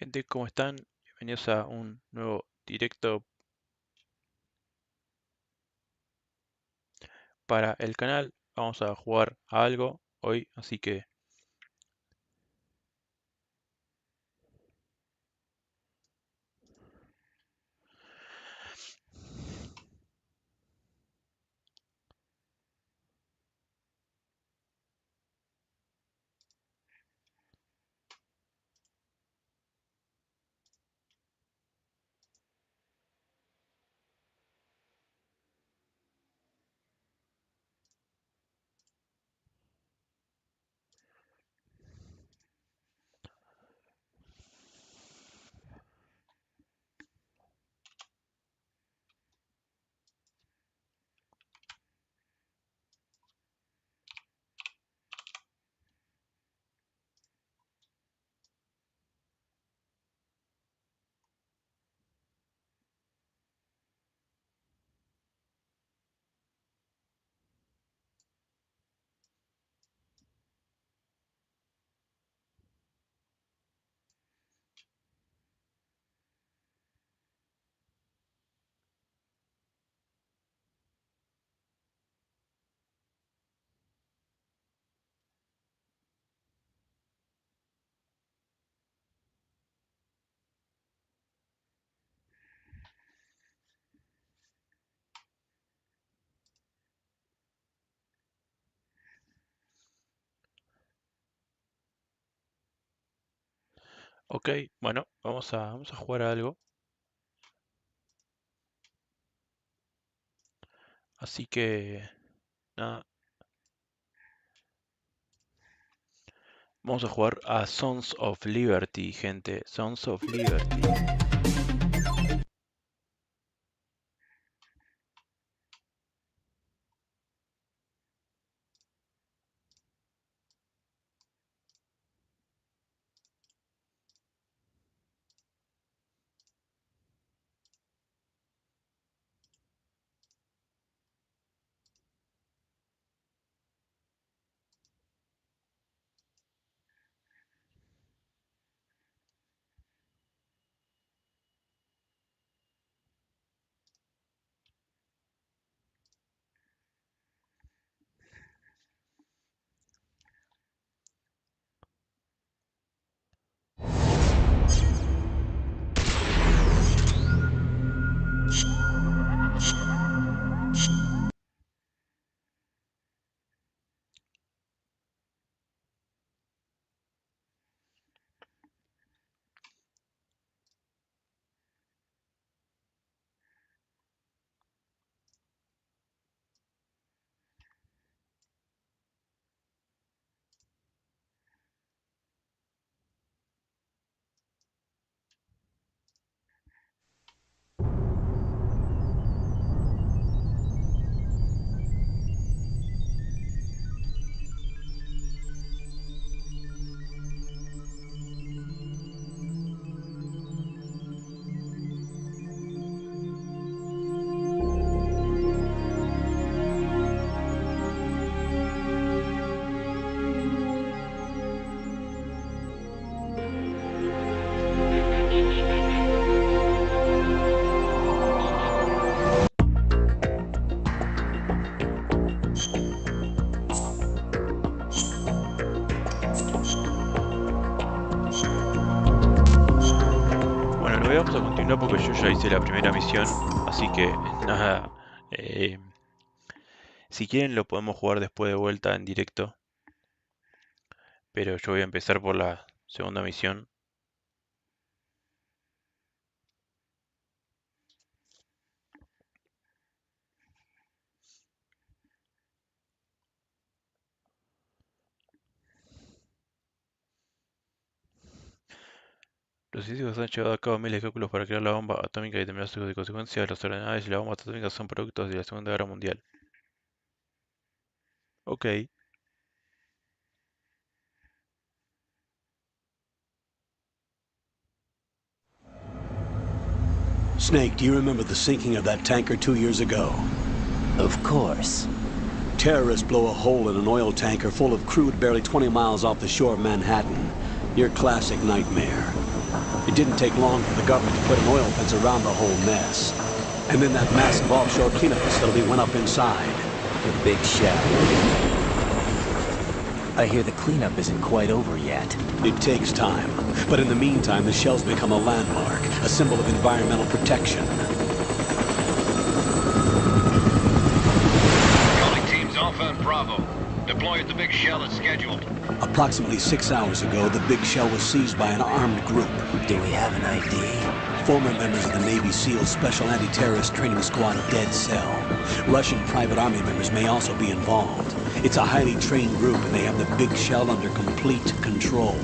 Gente, ¿cómo están? Bienvenidos a un nuevo directo para el canal. Vamos a jugar a algo hoy, así que ok, bueno, vamos a jugar a algo. Así que nada, vamos a jugar a Sons of Liberty, gente. Sons of Liberty. Bueno, lo vamos a continuar porque yo ya hice la primera misión, así que nada. eh, si quieren lo podemos jugar después de vuelta en directo, pero yo voy a empezar por la segunda misión. Los científicos han llevado a cabo miles de cálculos para crear la bomba atómica y determinar sus consecuencias. Los ordenadores y la bomba atómica son productos de la Segunda Guerra Mundial. Ok. Snake, do you remember the sinking of that tanker 2 years ago? Of course. Terrorists blow a hole in an oil tanker full of crude barely 20 miles off the shore of Manhattan. Your classic nightmare. It didn't take long for the government to put an oil fence around the whole mess. And then that massive offshore cleanup facility went up inside. The big shell. I hear the cleanup isn't quite over yet. It takes time. But in the meantime, the shell's become a landmark, a symbol of environmental protection. Calling teams Alpha and Bravo. Deploy at the big shell as scheduled. Approximately 6 hours ago, the big shell was seized by an armed group. Do we have an ID? Former members of the Navy SEALs Special Anti-Terrorist Training Squad Dead Cell. Russian private army members may also be involved. It's a highly trained group and they have the big shell under complete control.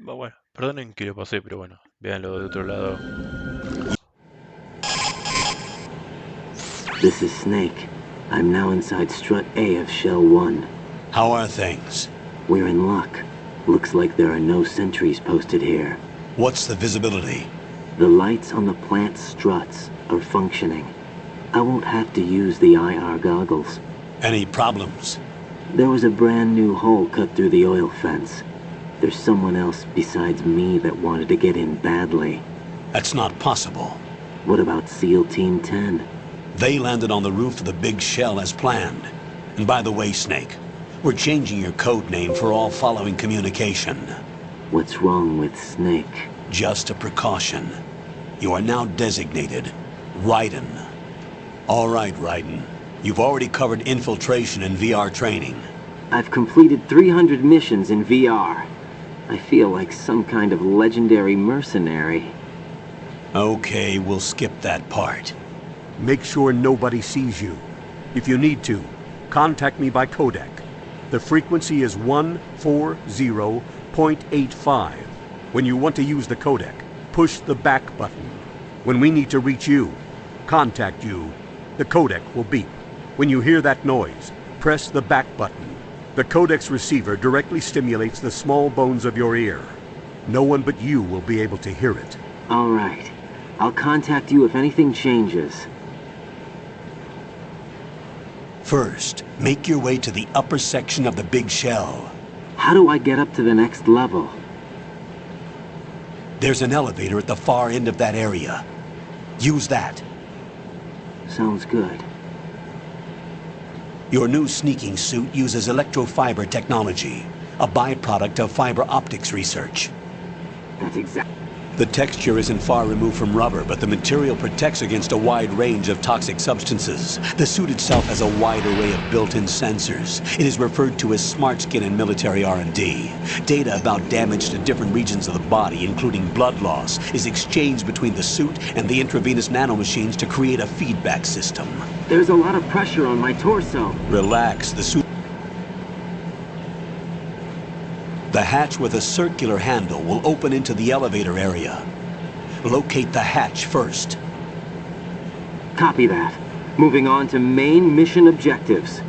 Bueno, perdonen que lo pasé, pero bueno, véanlo de otro lado. This is Snake. I'm now inside Strut A of Shell 1. How are things? We're in luck. Looks like there are no sentries posted here. What's the visibility? The lights on the plant struts are functioning. I won't have to use the IR goggles. Any problems? There was a brand new hole cut through the oil fence. There's someone else besides me that wanted to get in badly. That's not possible. What about SEAL Team 10? They landed on the roof of the big shell as planned. And by the way, Snake, we're changing your code name for all following communication. What's wrong with Snake? Just a precaution. You are now designated Raiden. All right, Raiden. You've already covered infiltration and VR training. I've completed 300 missions in VR. I feel like some kind of legendary mercenary. Okay, we'll skip that part. Make sure nobody sees you. If you need to, contact me by codec. The frequency is 140.85. When you want to use the codec, push the back button. When we need to reach you, contact you, the codec will beep. When you hear that noise, press the back button. The codec's receiver directly stimulates the small bones of your ear. No one but you will be able to hear it. All right. I'll contact you if anything changes. First, make your way to the upper section of the big shell. How do I get up to the next level? There's an elevator at the far end of that area. Use that. Sounds good. Your new sneaking suit uses electrofiber technology, a byproduct of fiber optics research. That's exact. The texture isn't far removed from rubber, but the material protects against a wide range of toxic substances. The suit itself has a wide array of built-in sensors. It is referred to as smart skin in military R&D. Data about damage to different regions of the body, including blood loss, is exchanged between the suit and the intravenous nanomachines to create a feedback system. There's a lot of pressure on my torso. Relax, the suit... The hatch with a circular handle will open into the elevator area. Locate the hatch first. Copy that. Moving on to main mission objectives.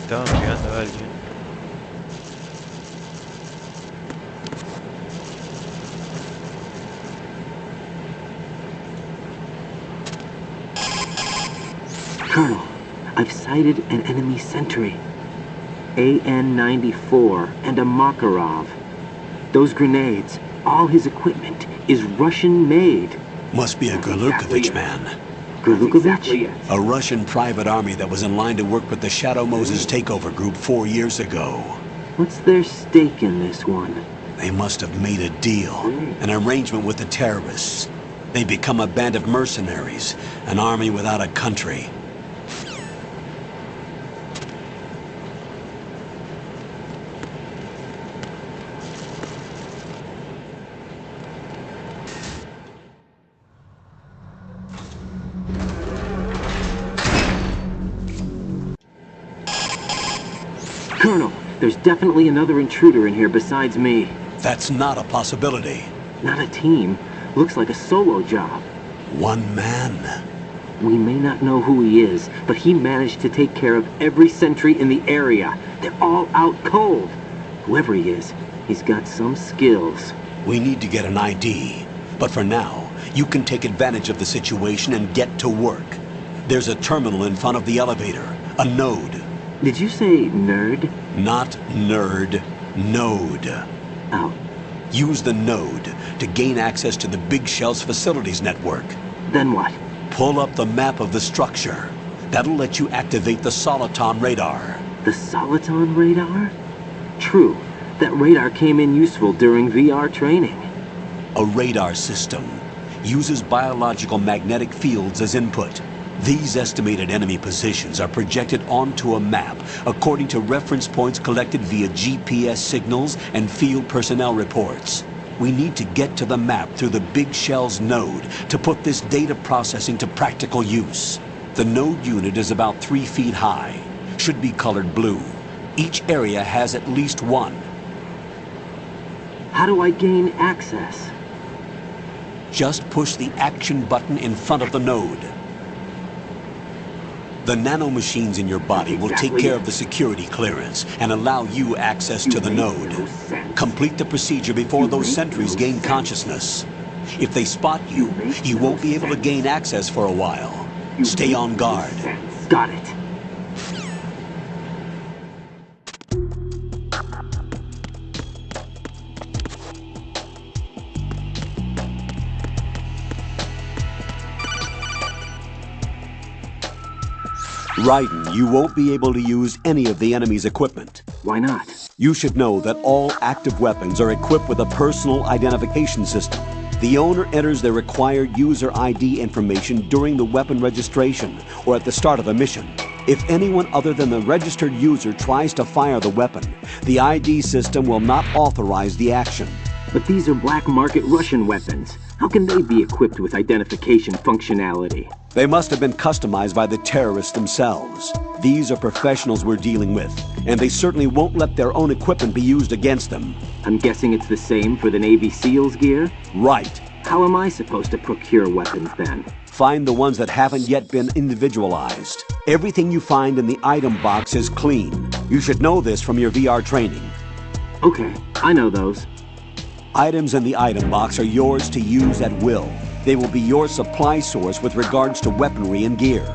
Estaban pegando a alguien. Colonel, I've sighted an enemy sentry. AN-94 and a Makarov. Those grenades, all his equipment, is Russian-made. Must be a Gurlukovich man. Gurlukovich? A Russian private army that was in line to work with the Shadow Moses takeover group 4 years ago. What's their stake in this one? They must have made a deal, an arrangement with the terrorists. They've become a band of mercenaries, an army without a country. Colonel, there's definitely another intruder in here besides me. That's not a possibility. Not a team. Looks like a solo job. One man. We may not know who he is, but he managed to take care of every sentry in the area. They're all out cold. Whoever he is, he's got some skills. We need to get an ID. But for now, you can take advantage of the situation and get to work. There's a terminal in front of the elevator. A node. Did you say nerd? Not nerd. Node. Oh, Use the node to gain access to the Big Shell's facilities network. then what? Pull up the map of the structure. That'll let you activate the Soliton radar. The Soliton radar? True. That radar came in useful during VR training. A radar system uses biological magnetic fields as input. These estimated enemy positions are projected onto a map according to reference points collected via GPS signals and field personnel reports. We need to get to the map through the Big Shell's node to put this data processing to practical use. The node unit is about 3 feet high, should be colored blue. Each area has at least one. How do I gain access? Just push the action button in front of the node. The nanomachines in your body will take care of the security clearance and allow you access to the node. Complete the procedure before those sentries gain consciousness. If they spot you, you won't be able to gain access for a while. Stay on guard. Got it. Raiden, you won't be able to use any of the enemy's equipment. Why not? You should know that all active weapons are equipped with a personal identification system. The owner enters their required user ID information during the weapon registration or at the start of a mission. If anyone other than the registered user tries to fire the weapon, the ID system will not authorize the action. But these are black market Russian weapons. How can they be equipped with identification functionality? They must have been customized by the terrorists themselves. These are professionals we're dealing with, and they certainly won't let their own equipment be used against them. I'm guessing it's the same for the Navy SEALs gear? Right. How am I supposed to procure weapons then? Find the ones that haven't yet been individualized. Everything you find in the item box is clean. You should know this from your VR training. Okay, I know those. Items in the item box are yours to use at will. They will be your supply source with regards to weaponry and gear.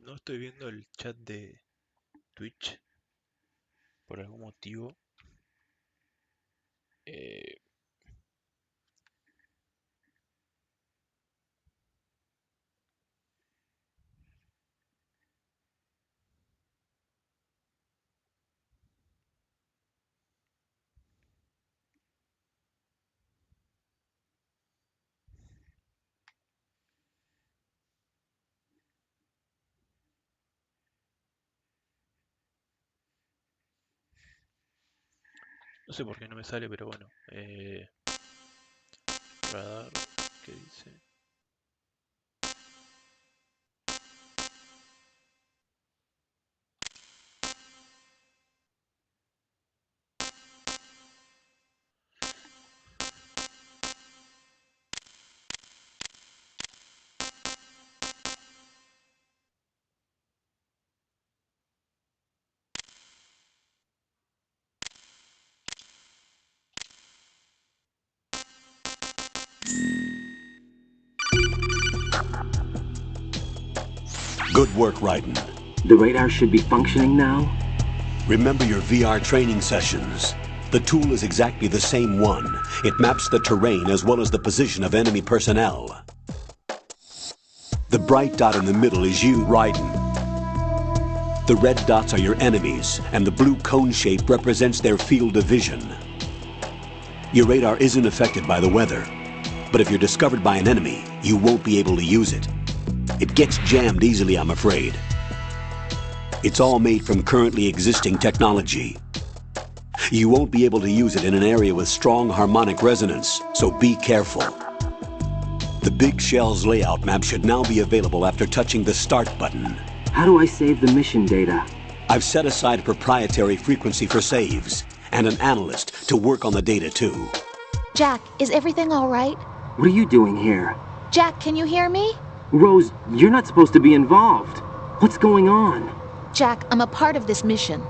No estoy viendo el chat de Twitch por algún motivo. Eh, no sé por qué no me sale, pero bueno. Radar, ¿qué dice? Good work, Raiden. The radar should be functioning now? Remember your VR training sessions. The tool is exactly the same one. It maps the terrain as well as the position of enemy personnel. The bright dot in the middle is you, Raiden. The red dots are your enemies, and the blue cone shape represents their field of vision. Your radar isn't affected by the weather, but if you're discovered by an enemy, you won't be able to use it. It gets jammed easily, I'm afraid. It's all made from currently existing technology. You won't be able to use it in an area with strong harmonic resonance, so be careful. The Big Shell's layout map should now be available after touching the Start button. How do I save the mission data? I've set aside a proprietary frequency for saves, and an analyst to work on the data too. Jack, is everything all right? What are you doing here? Jack, can you hear me? Rose, you're not supposed to be involved. What's going on? Jack, I'm a part of this mission.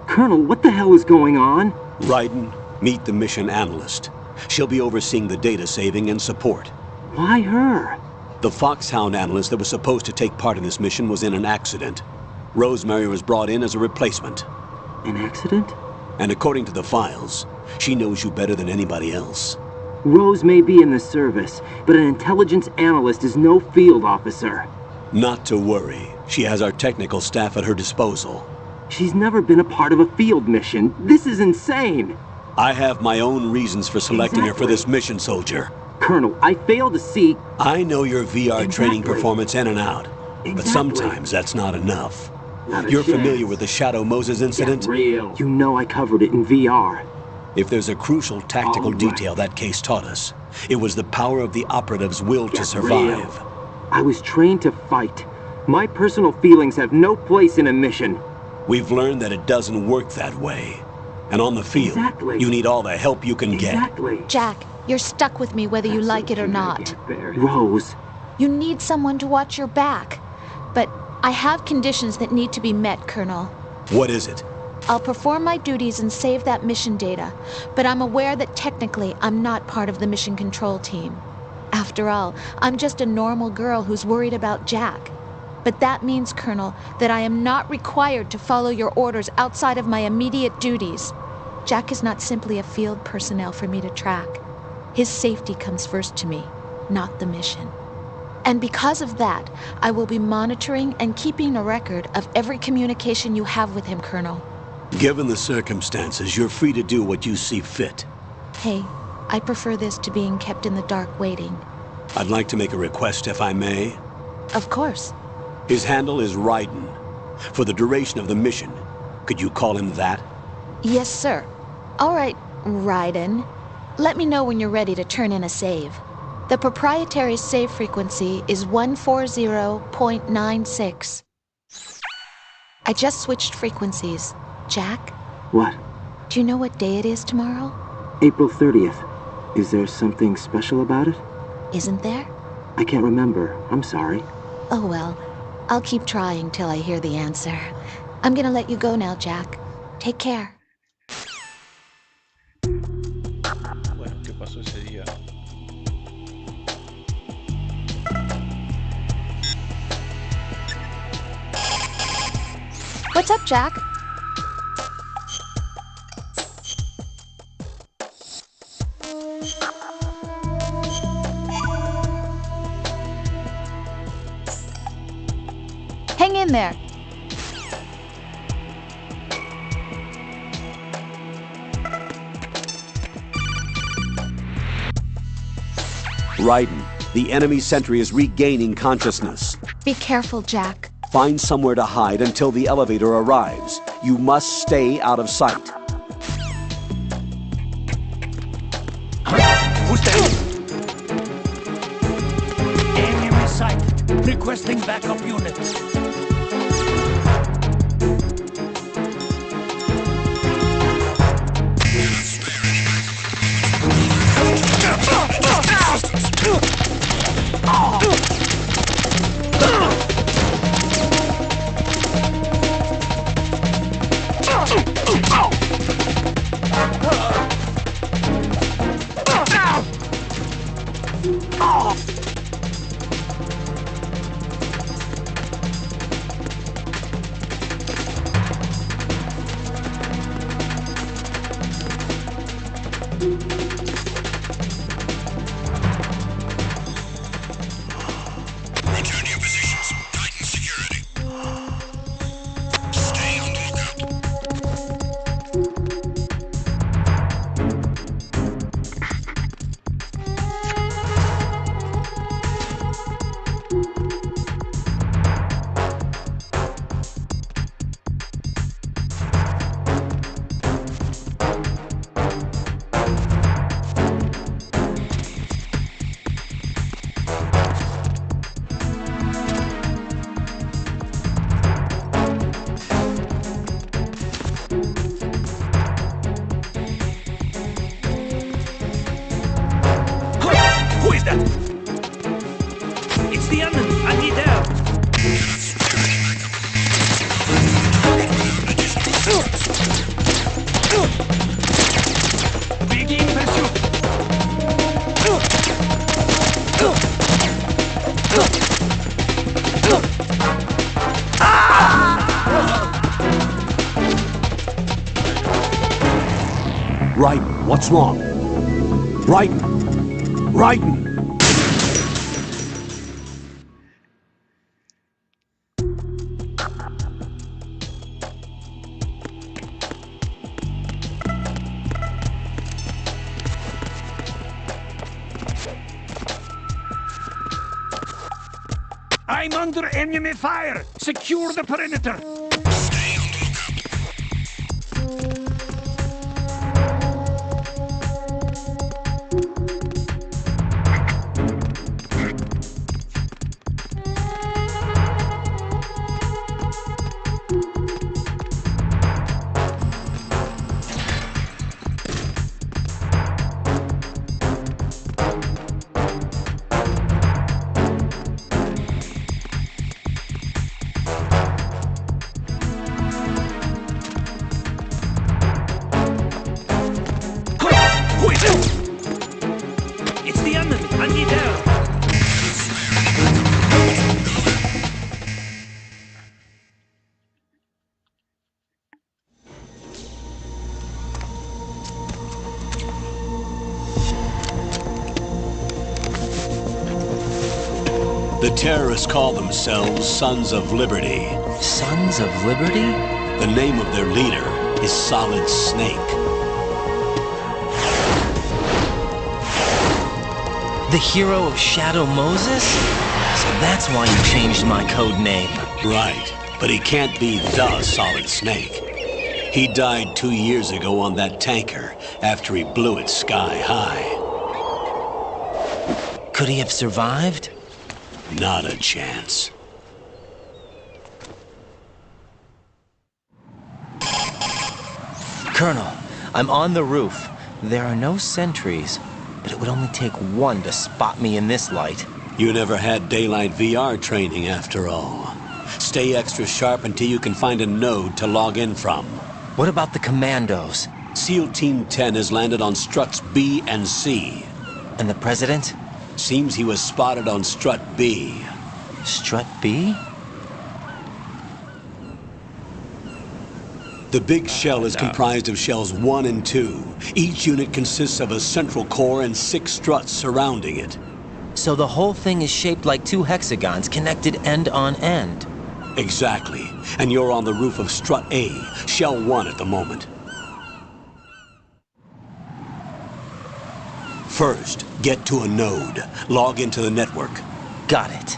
Colonel, what the hell is going on? Raiden, meet the mission analyst. She'll be overseeing the data saving and support. Why her? The Foxhound analyst that was supposed to take part in this mission was in an accident. Rosemary was brought in as a replacement. An accident? And according to the files, she knows you better than anybody else. Rose may be in the service, but an intelligence analyst is no field officer. Not to worry. She has our technical staff at her disposal. She's never been a part of a field mission. This is insane. I have my own reasons for selecting her for Exactly. this mission, soldier. Colonel, I fail to see... I know your VR training Exactly. performance in and out, but Exactly. sometimes that's not enough. Not a You're chance. familiar with the Shadow Moses incident? Get real. You know I covered it in VR. If there's a crucial tactical All right. detail that case taught us, it was the power of the operative's will to Get survive. real. I was trained to fight. My personal feelings have no place in a mission. We've learned that it doesn't work that way. And on the field, Exactly. you need all the help you can get. Exactly. Jack, you're stuck with me whether you like it or not. Rose, You need someone to watch your back. But I have conditions that need to be met, Colonel. What is it? I'll perform my duties and save that mission data, but I'm aware that technically I'm not part of the mission control team. After all, I'm just a normal girl who's worried about Jack. But that means, Colonel, that I am not required to follow your orders outside of my immediate duties. Jack is not simply a field personnel for me to track. His safety comes first to me, not the mission. And because of that, I will be monitoring and keeping a record of every communication you have with him, Colonel. Given the circumstances, you're free to do what you see fit. Hey, I prefer this to being kept in the dark waiting. I'd like to make a request, if I may. Of course. His handle is Raiden. For the duration of the mission, could you call him that? Yes, sir. All right, Raiden. Let me know when you're ready to turn in a save. The proprietary save frequency is 140.96. I just switched frequencies. Jack, what? do you know what day it is tomorrow? April 30th. Is there something special about it? Isn't there? I can't remember. I'm sorry. Oh well, I'll keep trying till I hear the answer. I'm gonna let you go now, Jack. Take care. Bueno, ¿qué pasó ese día? What's up, Jack? Hang in there. Raiden, the enemy sentry is regaining consciousness. Be careful, Jack. Find somewhere to hide until the elevator arrives. You must stay out of sight. Who's there? Enemy sighted. Requesting backup units. Return to your positions. Tighten security. Stay on the lookout. Who is that? It's the enemy. I need help. Begin pursuit. Raiden, what's wrong? Raiden! Raiden! I'm under enemy fire. Secure the perimeter. Stay on the lookout. Who is it? It's the enemy. I need help. The terrorists call themselves Sons of Liberty. Sons of Liberty? The name of their leader is Solid Snake. The hero of Shadow Moses? So that's why you changed my code name. Right, but he can't be the Solid Snake. He died 2 years ago on that tanker after he blew it sky high. Could he have survived? Not a chance. Colonel, I'm on the roof. There are no sentries, but it would only take one to spot me in this light. You never had daylight VR training after all. Stay extra sharp until you can find a node to log in from. What about the commandos? SEAL Team 10 has landed on struts B and C. And the president? Seems he was spotted on strut B. Strut B? The big shell is La- comprised of shells 1 and 2. Each unit consists of a central core and 6 struts surrounding it. So the whole thing is shaped like 2 hexagons connected end on end. Exactly. And you're on the roof of strut A, shell 1 at the moment. First, get to a node. Log into the network. Got it.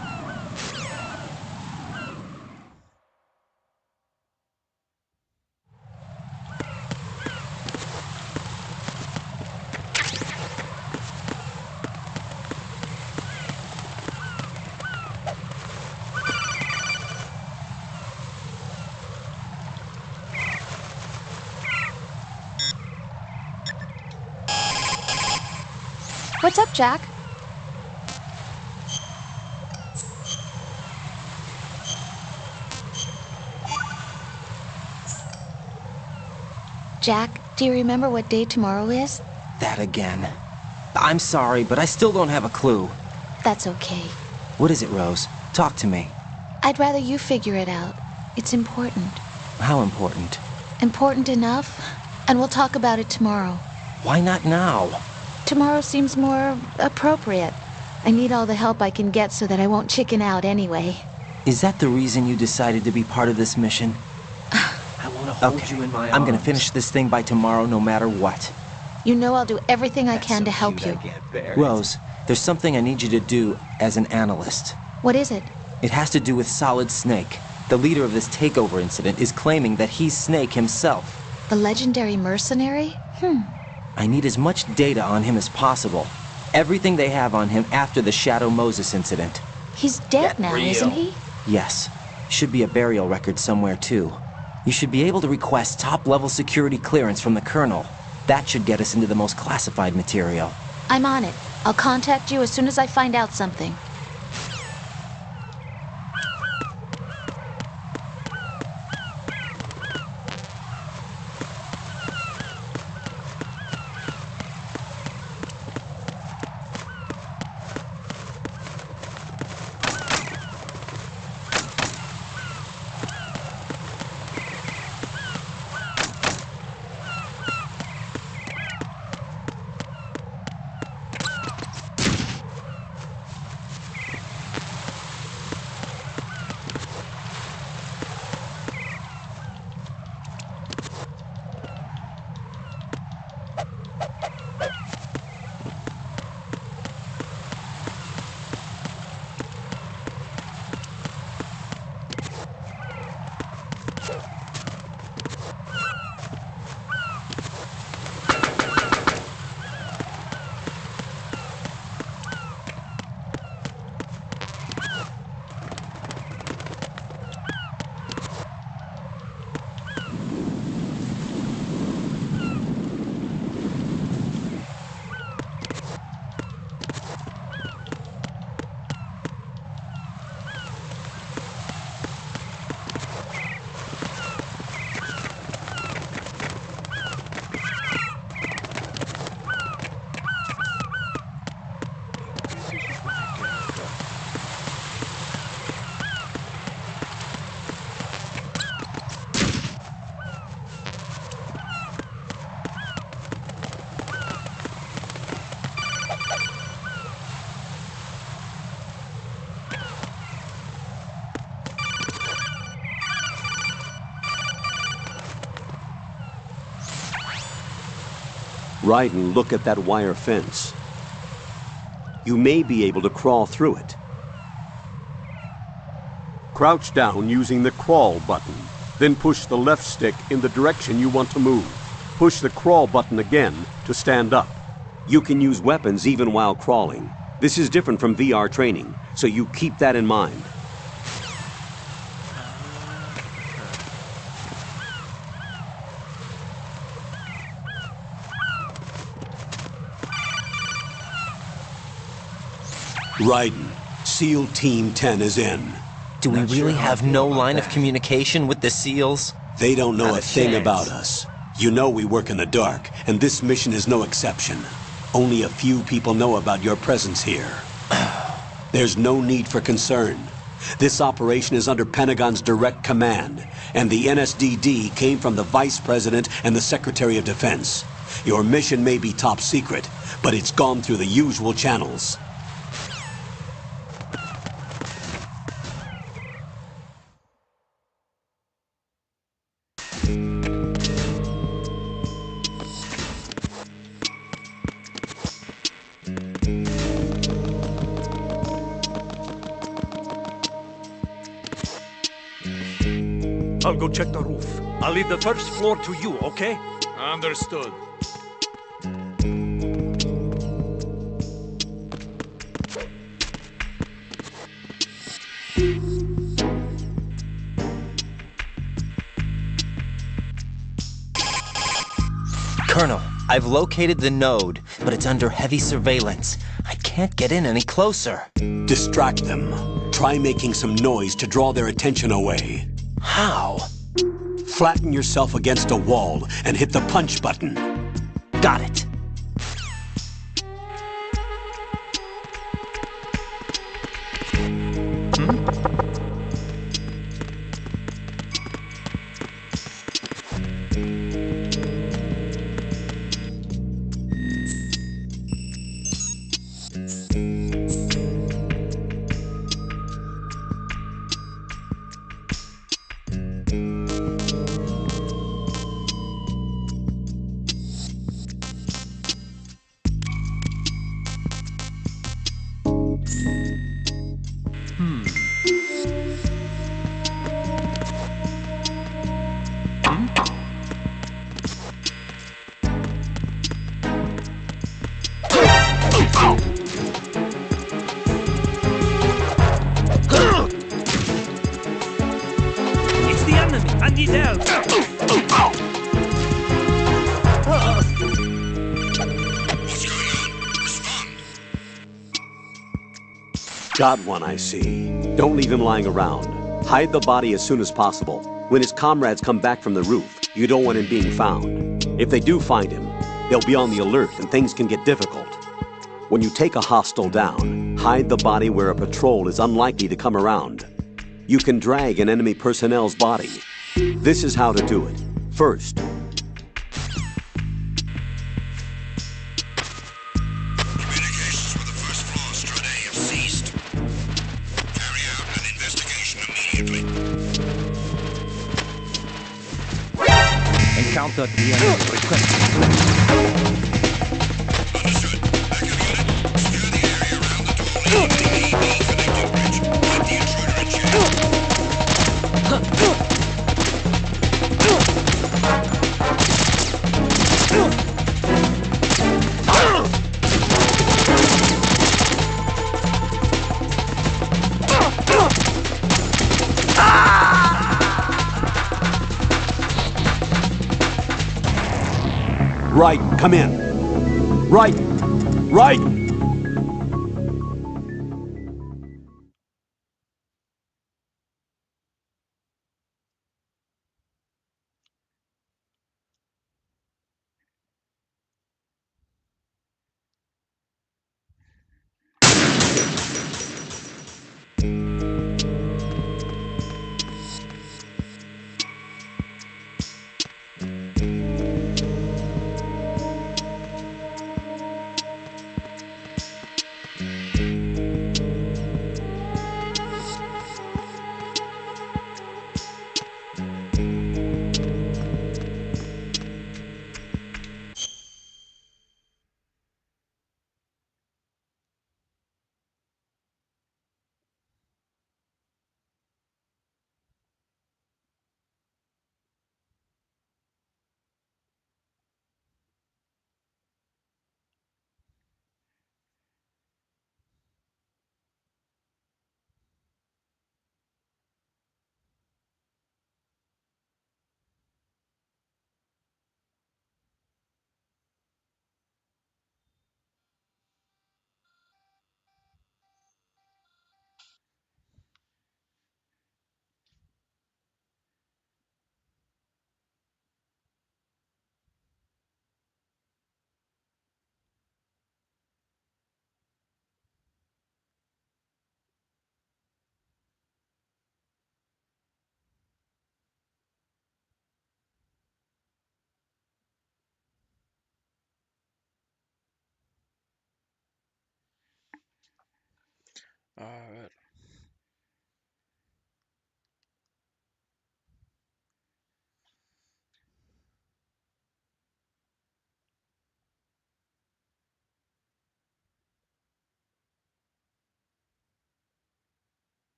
What's up, Jack? Jack, do you remember what day tomorrow is? That again. I'm sorry, but I still don't have a clue. That's okay. What is it, Rose? Talk to me. I'd rather you figure it out. It's important. How important? Important enough? And we'll talk about it tomorrow. Why not now? Tomorrow seems more appropriate. I need all the help I can get so that I won't chicken out anyway. Is that the reason you decided to be part of this mission? I want to hold Okay, you in my arms. I'm gonna finish this thing by tomorrow no matter what. You know I'll do everything I That's can so to help cute, you. I can't bear it. Rose, there's something I need you to do as an analyst. What is it? It has to do with Solid Snake. The leader of this takeover incident is claiming that he's Snake himself. The legendary mercenary? I need as much data on him as possible. Everything they have on him after the Shadow Moses incident. He's dead Get now, real. isn't he? Yes. Should be a burial record somewhere, too. You should be able to request top-level security clearance from the Colonel. That should get us into the most classified material. I'm on it. I'll contact you as soon as I find out something. Ryden, look at that wire fence. You may be able to crawl through it. Crouch down using the crawl button. Then push the left stick in the direction you want to move. Push the crawl button again to stand up. You can use weapons even while crawling. This is different from VR training, so you keep that in mind. Ryden, SEAL Team 10 is in. Do we Not really sure how I have feel no about line of that. communication with the SEALs? They don't know Not a a thing chance. about us. You know we work in the dark, and this mission is no exception. Only a few people know about your presence here. There's no need for concern. This operation is under Pentagon's direct command, and the NSDD came from the Vice President and the Secretary of Defense. Your mission may be top secret, but it's gone through the usual channels. I'll go check the roof. I'll leave the first floor to you, okay? Understood. Colonel, I've located the node, but it's under heavy surveillance. I can't get in any closer. Distract them. Try making some noise to draw their attention away. How? Flatten yourself against a wall and hit the punch button. Got it. It's the enemy! I need help! What's going on? Respond. Got one, I see. Don't leave him lying around. Hide the body as soon as possible. When his comrades come back from the roof, you don't want him being found. If they do find him, they'll be on the alert and things can get difficult. When you take a hostile down, hide the body where a patrol is unlikely to come around. You can drag an enemy personnel's body. This is how to do it. First, Communications with the first floor, Strut A, have ceased. Carry out an investigation immediately. Encounter the enemy. Request. Understood. Back in on it. Secure the area around the tall APB connecting bridge. Keep the intruder in check. right, come in. Right, right! A ver.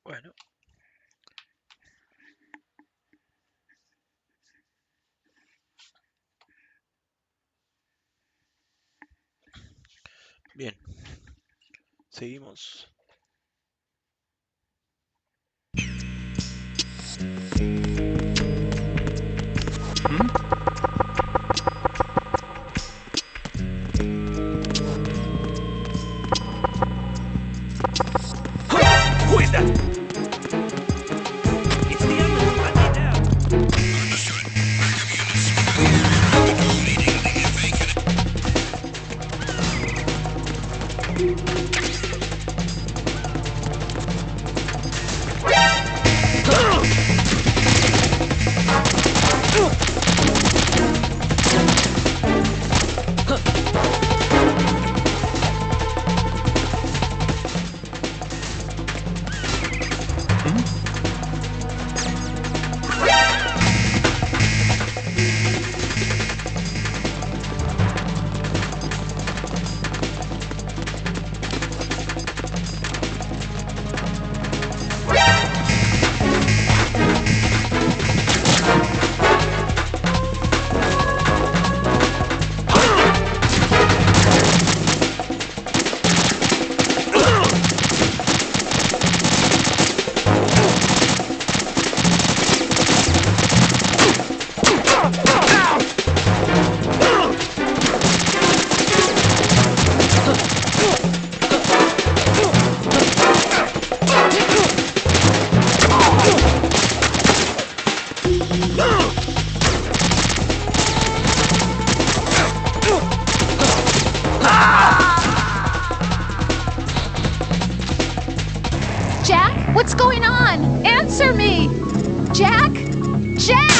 Bueno, bien. Seguimos. Who is that? It's the embassy. I need help. Understood. Backup units sweeping the area around the dome leading to the FA connection. Jack, what's going on? Answer me! Jack? Jack!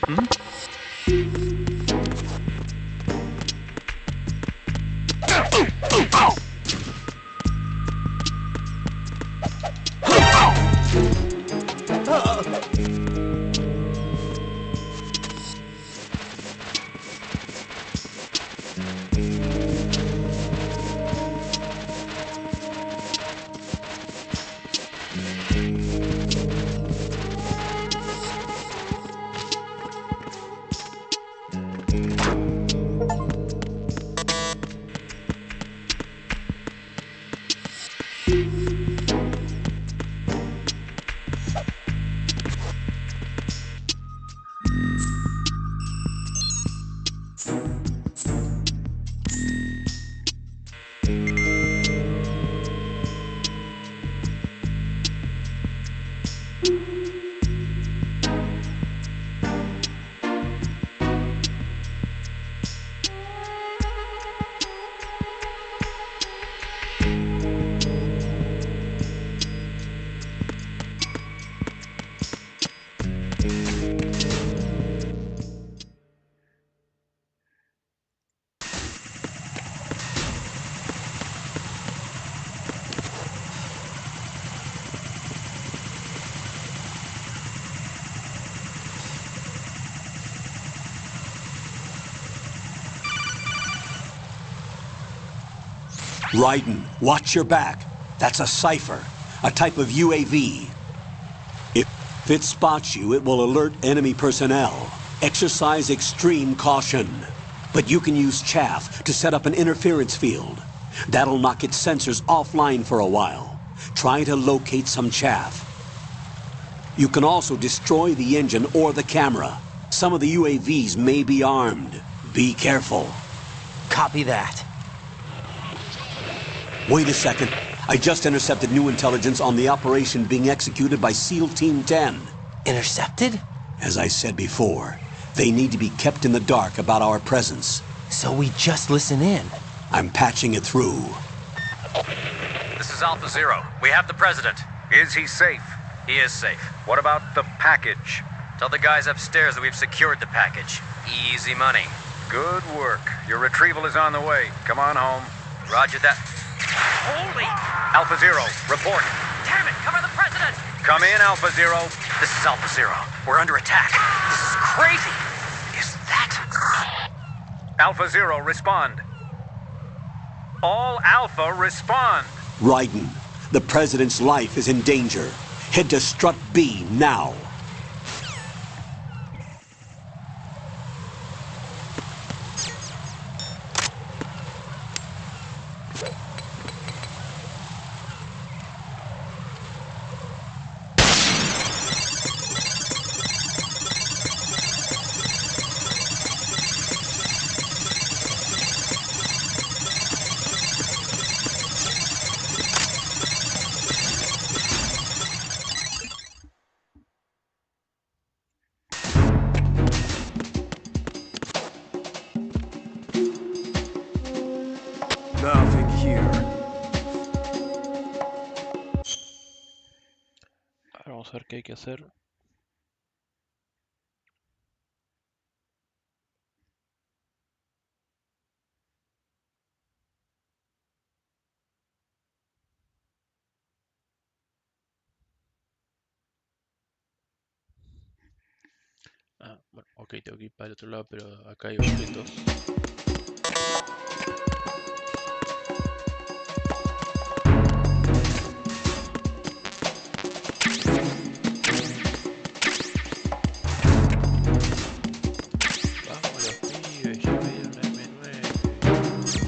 Hmm? Raiden, watch your back. That's a cipher, a type of UAV. If it spots you, it will alert enemy personnel. Exercise extreme caution. But you can use chaff to set up an interference field. That'll knock its sensors offline for a while. Try to locate some chaff. You can also destroy the engine or the camera. Some of the UAVs may be armed. Be careful. Copy that. Wait a second. I just intercepted new intelligence on the operation being executed by SEAL Team 10. Intercepted? As I said before, they need to be kept in the dark about our presence. So we just listen in. I'm patching it through. This is Alpha Zero. We have the president. Is he safe? He is safe. What about the package? Tell the guys upstairs that we've secured the package. Easy money. Good work. Your retrieval is on the way. Come on home. Roger that. Holy! Alpha Zero, report. Damn it! Cover the president! Come in, Alpha Zero. This is Alpha Zero. We're under attack. This is crazy. Is that... Alpha Zero, respond. All Alpha, respond. Raiden, the President's life is in danger. Head to Strut B now. Nothing here. Ahora vamos a ver qué hay que hacer. Ah, bueno, ok, tengo que ir para el otro lado, pero acá hay objetos. Vamos los pibes, ya me dieron la M9.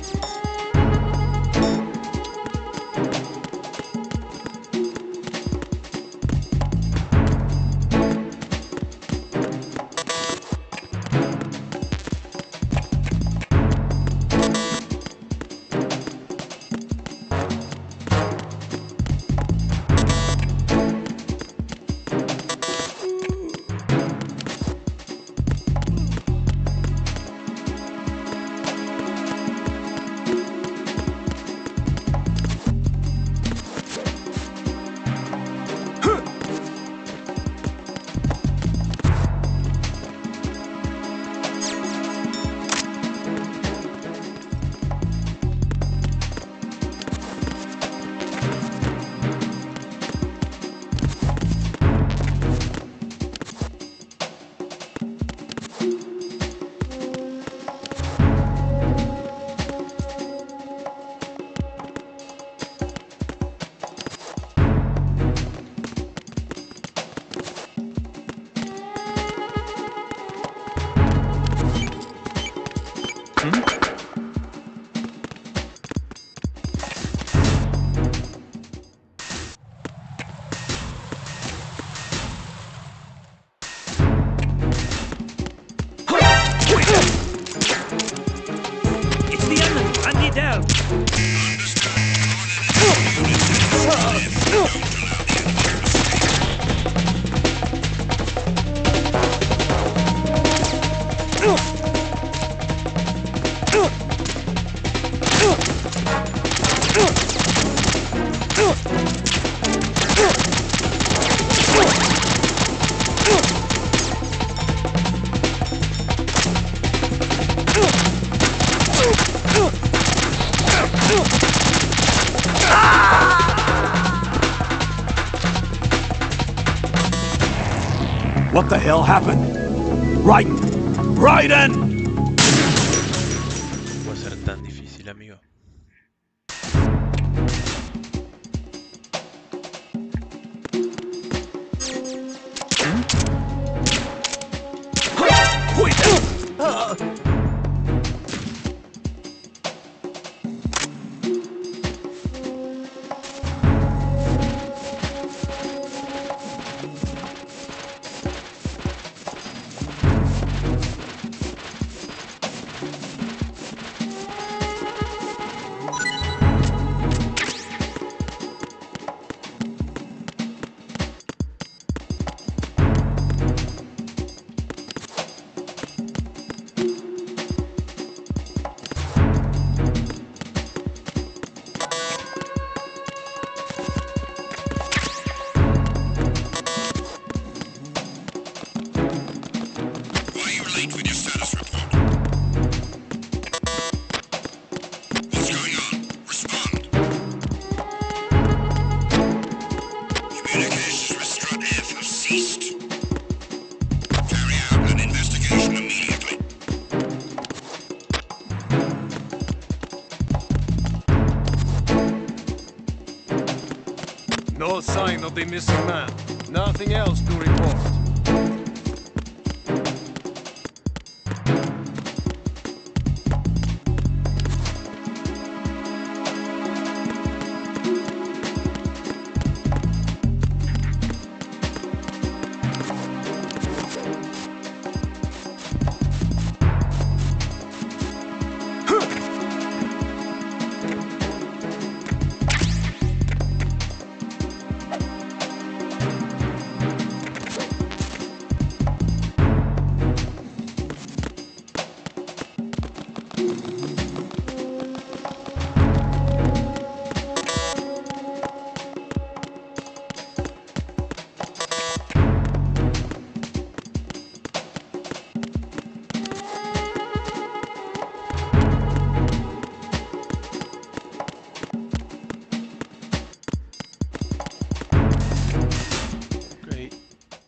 It's the enemy. Hand me down. What the hell happened? Raiden! Raiden! No puede ser tan difícil, amigo. No sign of the missing man. Nothing else to report. Ok,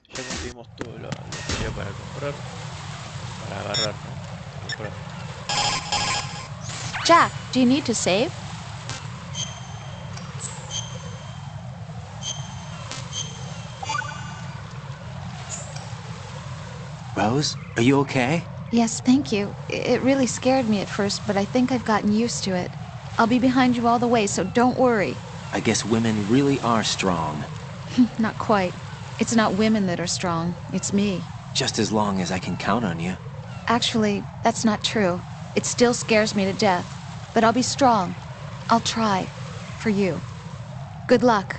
ya conseguimos todo lo que había para comprar, para agarrar, ¿no? Comprar. Jack, do you need to save? Rose, are you okay? Yes, thank you. It really scared me at first, but I think I've gotten used to it. I'll be behind you all the way, so don't worry. I guess women really are strong. Not quite. It's not women that are strong, it's me. Just as long as I can count on you. Actually, that's not true. It still scares me to death. But I'll be strong. I'll try. For you. Good luck.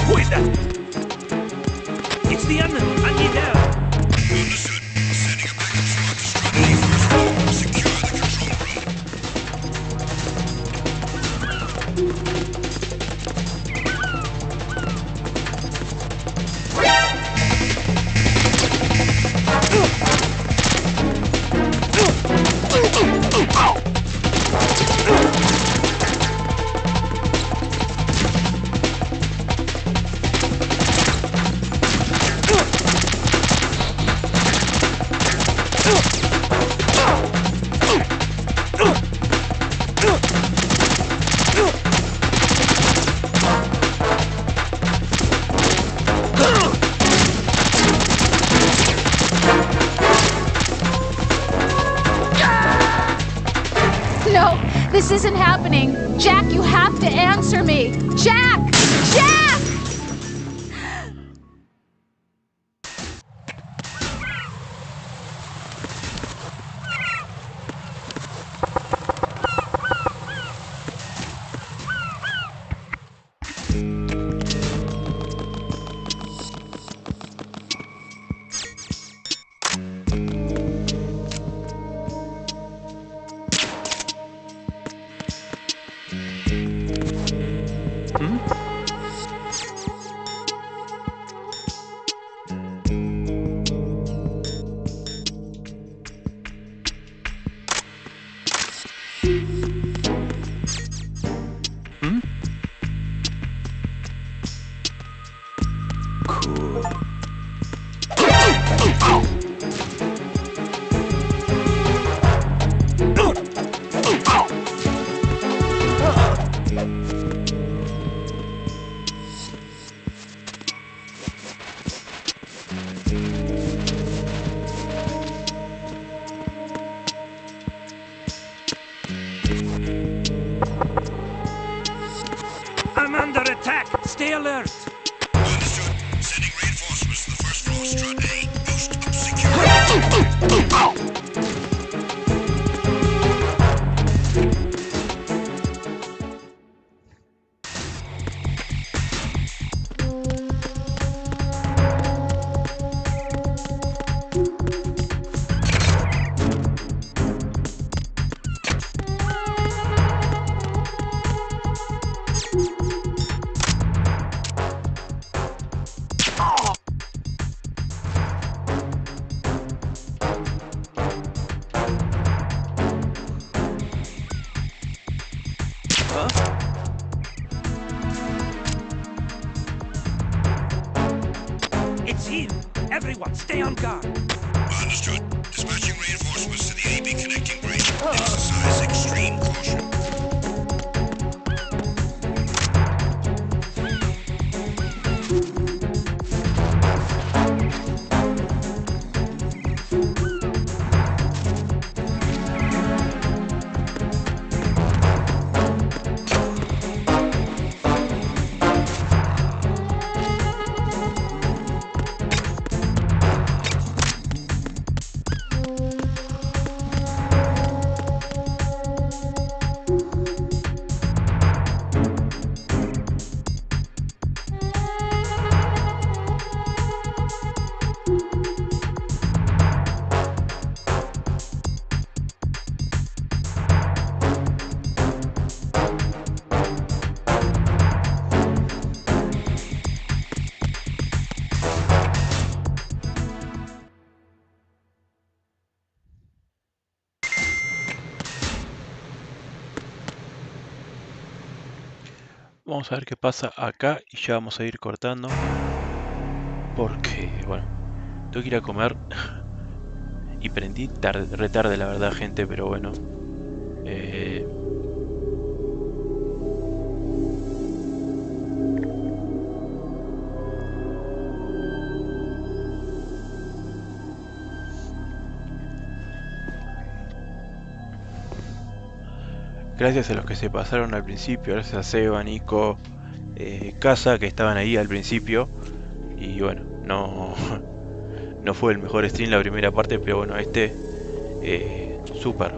Who is that? It's the admin. I need help. Understood. Sending a backup squad to Stratton first floor. Secure the control room. No, this isn't happening. Jack, you have to answer me. Jack! Jack! I'm under attack. Stay alert. Understood. Sending reinforcements to the first floor. Strat A. Boost. Secure. Stay on guard. Understood. Dispatching reinforcements to the AB connecting bridge. Exercise extreme caution. Vamos a ver qué pasa acá y ya vamos a ir cortando. Porque, bueno, tengo que ir a comer. Y prendí retarde, la verdad, gente, pero bueno. Gracias a los que se pasaron al principio, gracias a Seba, Nico, Casa, que estaban ahí al principio. Y bueno, no, no fue el mejor stream la primera parte, pero bueno, súper.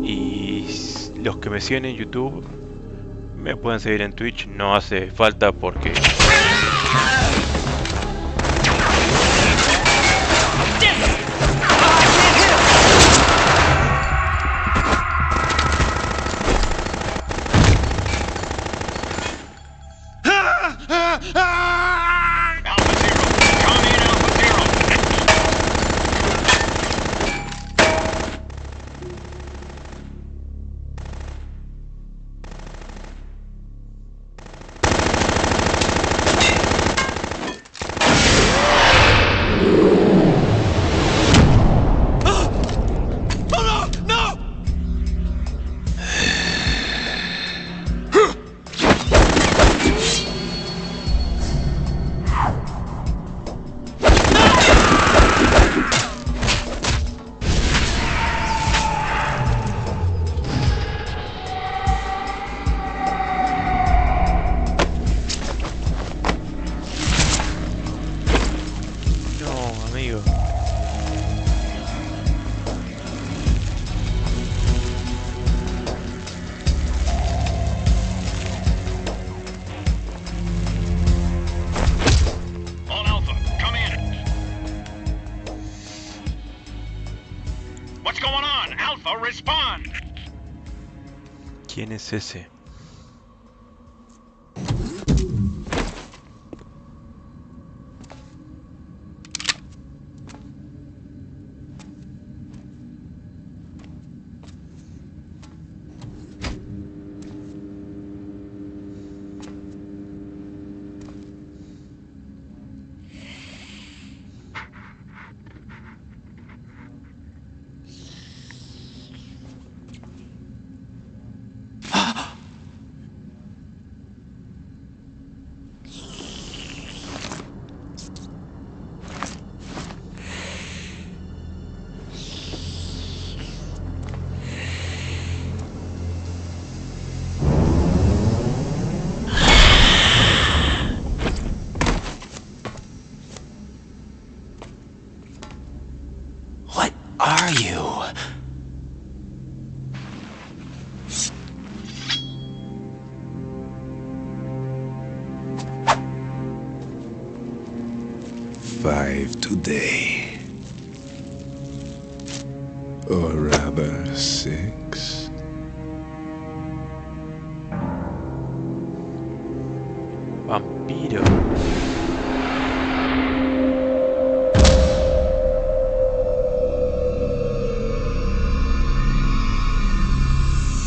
Y los que me siguen en YouTube, me pueden seguir en Twitch, no hace falta porque... ¿Quién es ese? What are you? Five today. Or rather, 6. Vampiro.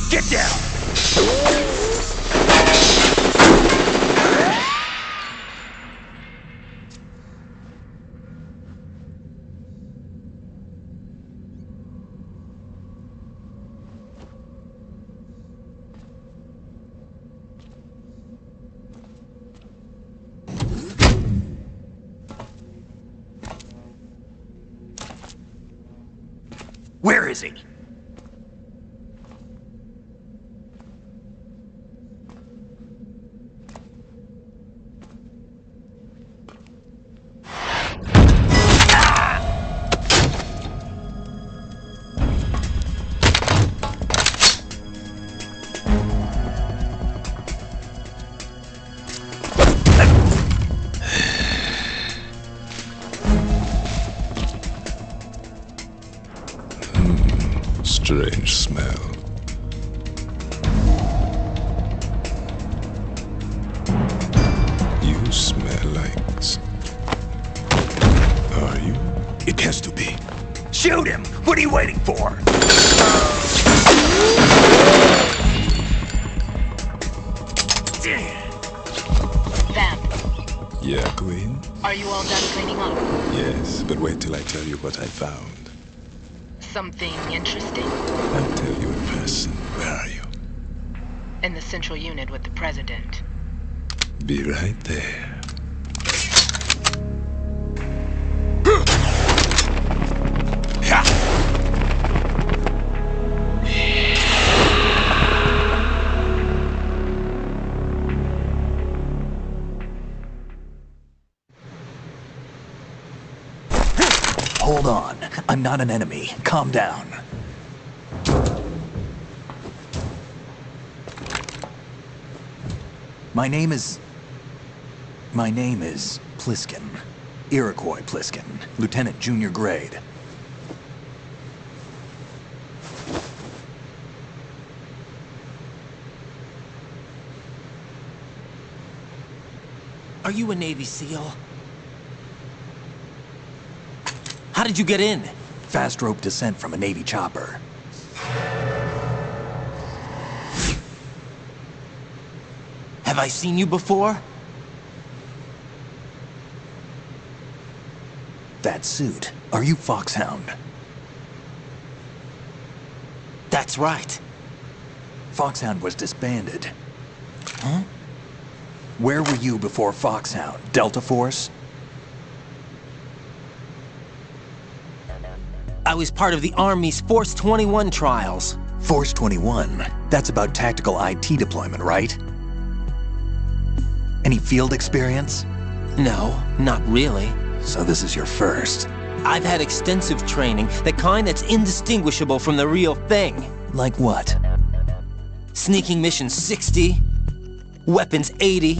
Get down! Where is he? Strange smell. You smell like... Are you? It has to be. Shoot him! What are you waiting for? Vamp, Yeah, Queen? are you all done cleaning up? Yes, but wait till I tell you what I found. Something interesting? I'll tell you in person. Where are you? In the central unit with the president. Be right there. Hold on. I'm not an enemy. Calm down. My name is Pliskin. Iroquois Pliskin. Lieutenant Junior Grade. Are you a Navy SEAL? How did you get in? Fast rope descent from a Navy chopper. Have I seen you before? That suit. Are you Foxhound? That's right. Foxhound was disbanded. Huh? Where were you before Foxhound? Delta Force? I was part of the Army's Force 21 trials. Force 21? That's about tactical IT deployment, right? Any field experience? No, not really. So this is your first. I've had extensive training, the kind that's indistinguishable from the real thing. Like what? Sneaking mission 60, weapons 80,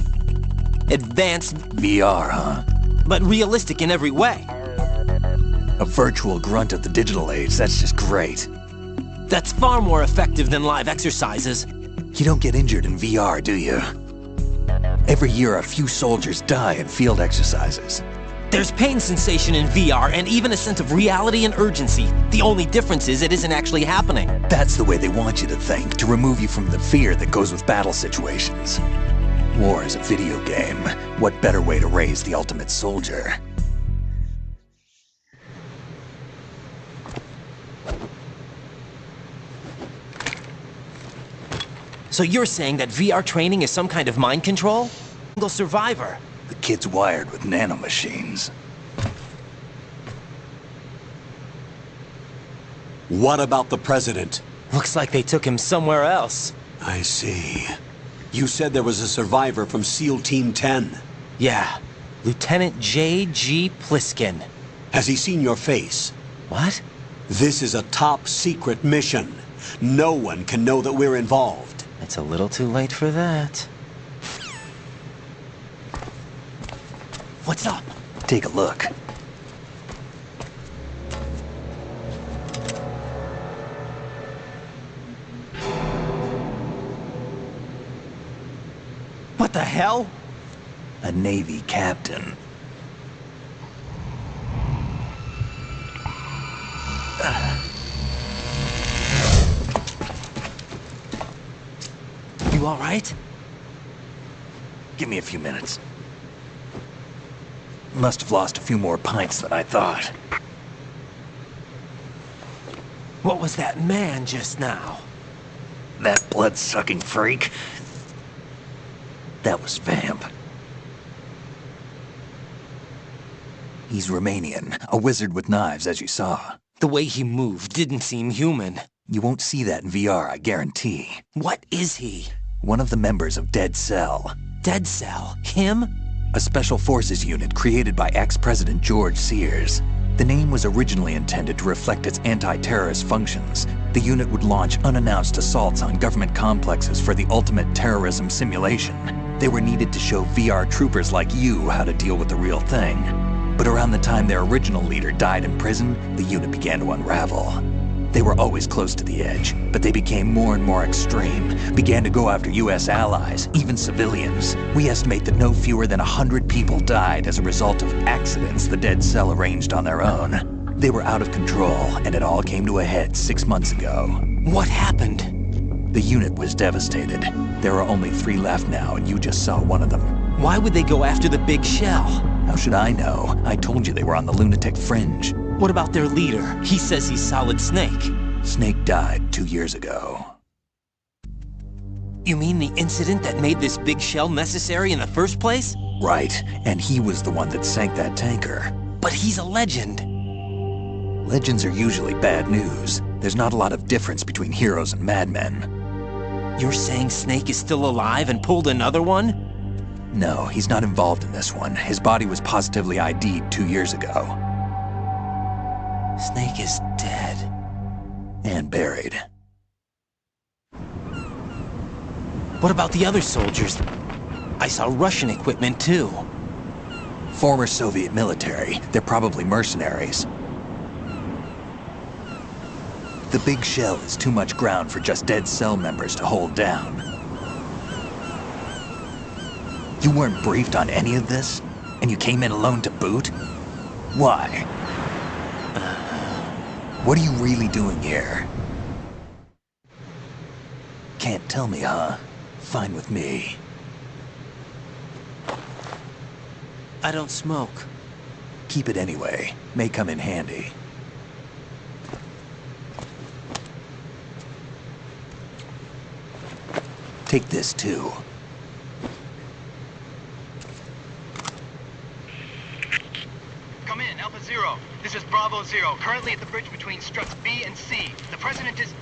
advanced... VR, huh? But realistic in every way. A virtual grunt of the digital age, that's just great. That's far more effective than live exercises. You don't get injured in VR, do you? Every year, a few soldiers die in field exercises. There's pain sensation in VR and even a sense of reality and urgency. The only difference is it isn't actually happening. That's the way they want you to think, to remove you from the fear that goes with battle situations. War is a video game. What better way to raise the ultimate soldier? So you're saying that VR training is some kind of mind control? Single survivor. The kid's wired with nanomachines. What about the president? Looks like they took him somewhere else. I see. You said there was a survivor from SEAL Team 10. Yeah. Lieutenant J.G. Pliskin. Has he seen your face? What? This is a top secret mission. No one can know that we're involved. It's a little too late for that. What's up? Take a look. What the hell? A Navy captain. You all right? Give me a few minutes. Must have lost a few more pints than I thought. What was that man just now? That blood-sucking freak? That was Vamp. He's Romanian, a wizard with knives, as you saw. The way he moved didn't seem human. You won't see that in VR, I guarantee. What is he? One of the members of Dead Cell. Dead Cell? Him? A special forces unit created by ex-President George Sears. The name was originally intended to reflect its anti-terrorist functions. The unit would launch unannounced assaults on government complexes for the ultimate terrorism simulation. They were needed to show VR troopers like you how to deal with the real thing. But around the time their original leader died in prison, the unit began to unravel. They were always close to the edge, but they became more and more extreme, began to go after US allies, even civilians. We estimate that no fewer than 100 people died as a result of accidents the Dead Cell arranged on their own. They were out of control, and it all came to a head 6 months ago. What happened? The unit was devastated. There are only 3 left now, and you just saw one of them. Why would they go after the big shell? How should I know? I told you they were on the lunatic fringe. What about their leader? He says he's Solid Snake. Snake died 2 years ago. You mean the incident that made this big shell necessary in the first place? Right, and he was the one that sank that tanker. But he's a legend. Legends are usually bad news. There's not a lot of difference between heroes and madmen. You're saying Snake is still alive and pulled another one? No, he's not involved in this one. His body was positively ID'd 2 years ago. Snake is dead. And buried. What about the other soldiers? I saw Russian equipment too. Former Soviet military. They're probably mercenaries. The big shell is too much ground for just Dead Cell members to hold down. You weren't briefed on any of this? And you came in alone to boot? Why? What are you really doing here? Can't tell me, huh? Fine with me. I don't smoke. Keep it anyway. May come in handy. Take this too. Come in, Alpha Zero. This is Bravo Zero, currently at the bridge between struts B and C. The President is...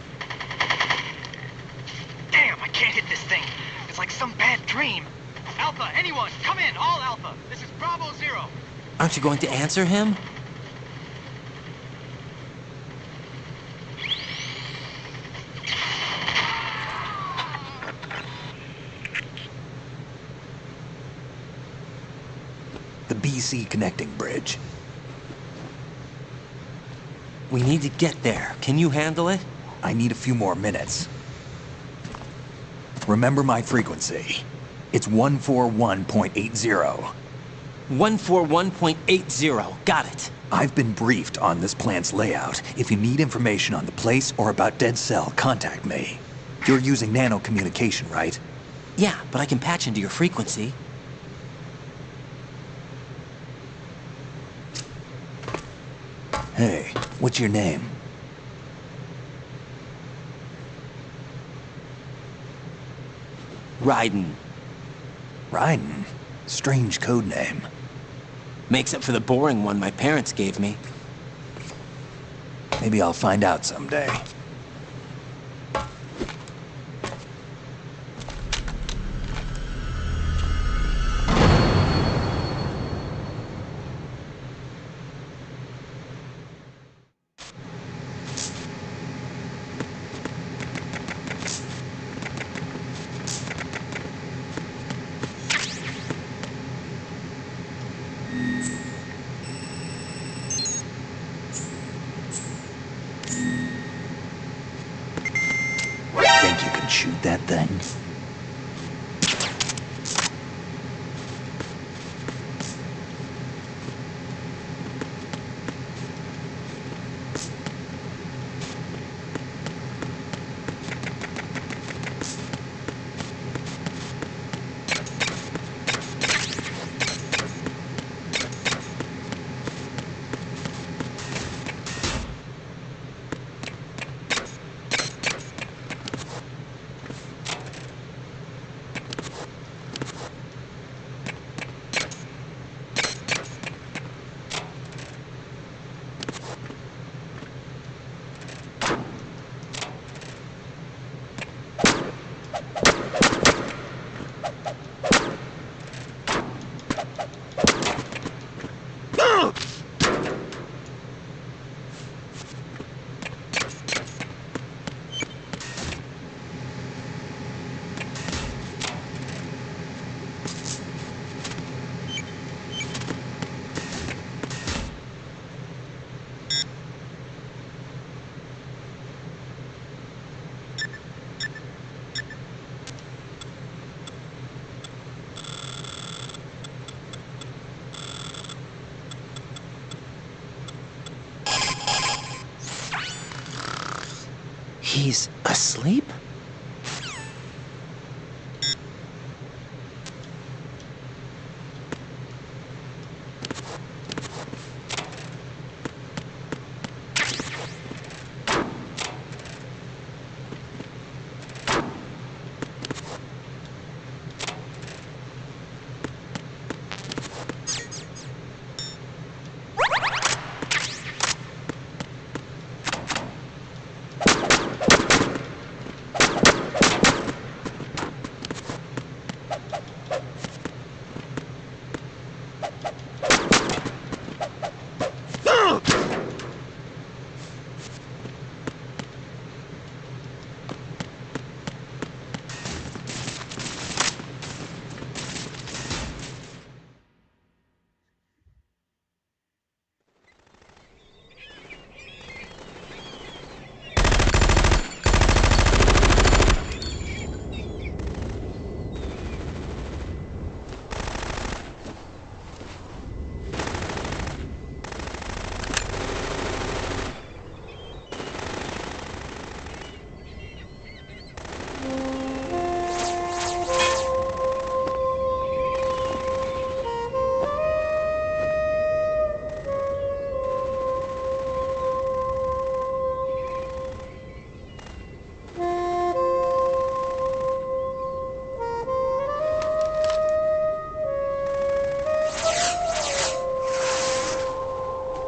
Damn, I can't hit this thing. It's like some bad dream. Alpha, anyone, come in, all Alpha. This is Bravo Zero. Aren't you going to answer him? The BC connecting bridge. We need to get there. Can you handle it? I need a few more minutes. Remember my frequency. It's 141.80. 141.80. Got it. I've been briefed on this plant's layout. If you need information on the place or about Dead Cell, contact me. You're using nano communication, right? Yeah, but I can patch into your frequency. Hey, what's your name? Raiden. Raiden? Strange code name. Makes up for the boring one my parents gave me. Maybe I'll find out someday. Think you can shoot that thing? He's asleep?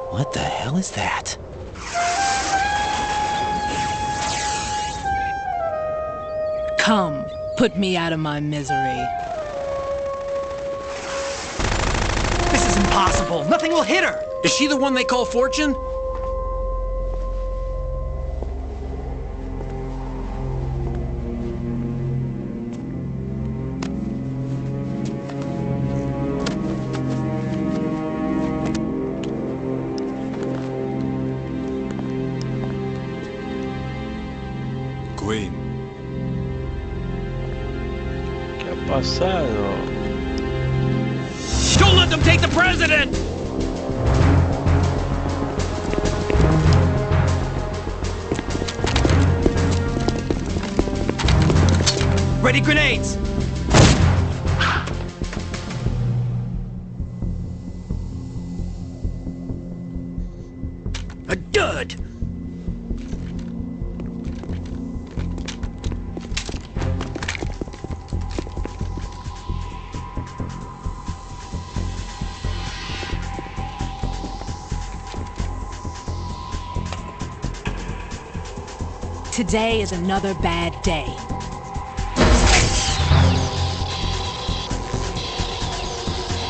What the hell is that? Come, put me out of my misery. This is impossible. Nothing will hit her. Is she the one they call Fortune? Queen. ¿Qué ha pasado? Don't let them take the president! Ready grenades! A dud! Today is another bad day.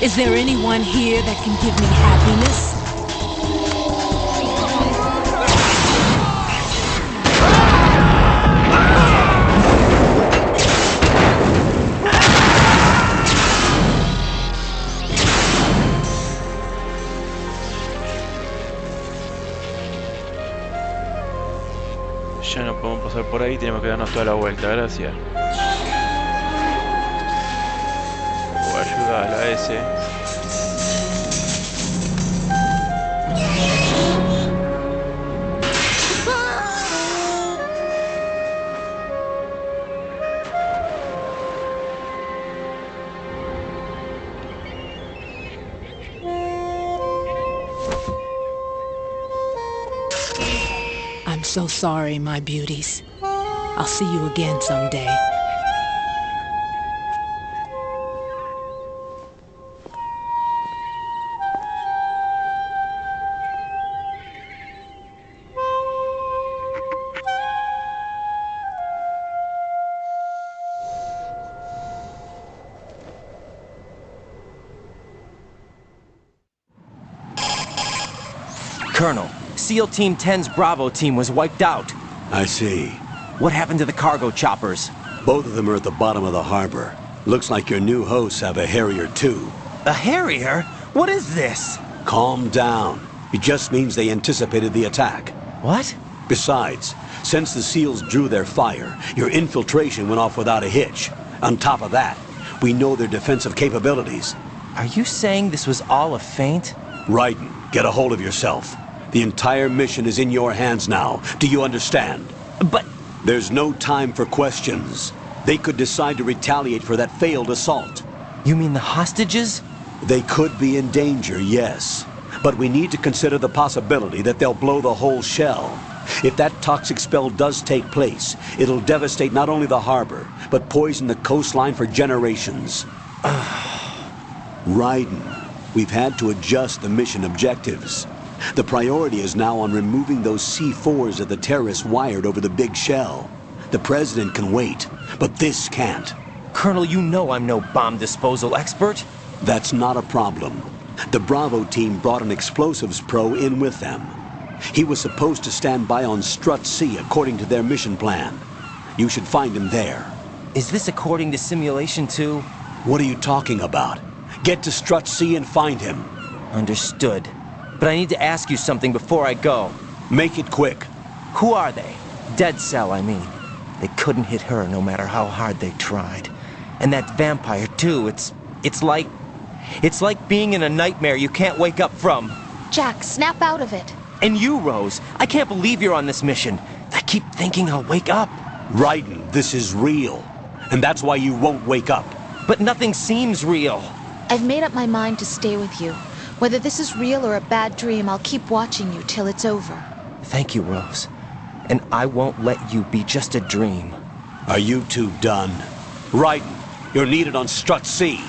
Is there anyone here that can give me happiness? Ya no podemos pasar por ahí, tenemos que darnos toda la vuelta, gracias. Voy a ayudarlo a ese. I'm so sorry, my beauties. I'll see you again someday. Colonel, SEAL Team 10's Bravo team was wiped out. I see. What happened to the cargo choppers? Both of them are at the bottom of the harbor. Looks like your new hosts have a Harrier too. A Harrier? What is this? Calm down. It just means they anticipated the attack. What? Besides, since the SEALs drew their fire, your infiltration went off without a hitch. On top of that, we know their defensive capabilities. Are you saying this was all a feint? Raiden, get a hold of yourself. The entire mission is in your hands now. Do you understand? But There's no time for questions. They could decide to retaliate for that failed assault. You mean the hostages? They could be in danger, yes. But we need to consider the possibility that they'll blow the whole shell. If that toxic spell does take place, it'll devastate not only the harbor, but poison the coastline for generations. Raiden, we've had to adjust the mission objectives. The priority is now on removing those C4s that the terrorists wired over the big shell. The President can wait, but this can't. Colonel, you know I'm no bomb disposal expert. That's not a problem. The Bravo team brought an explosives pro in with them. He was supposed to stand by on Strut C according to their mission plan. You should find him there. Is this according to simulation too? What are you talking about? Get to Strut C and find him. Understood. But I need to ask you something before I go. Make it quick. Who are they? Dead Cell, I mean. They couldn't hit her no matter how hard they tried. And that vampire too, it's like being in a nightmare you can't wake up from. Jack, snap out of it. And you, Rose, I can't believe you're on this mission. I keep thinking I'll wake up. Raiden, this is real. And that's why you won't wake up. But nothing seems real. I've made up my mind to stay with you. Whether this is real or a bad dream, I'll keep watching you till it's over. Thank you, Rose. And I won't let you be just a dream. Are you two done? Raiden, you're needed on Strut C.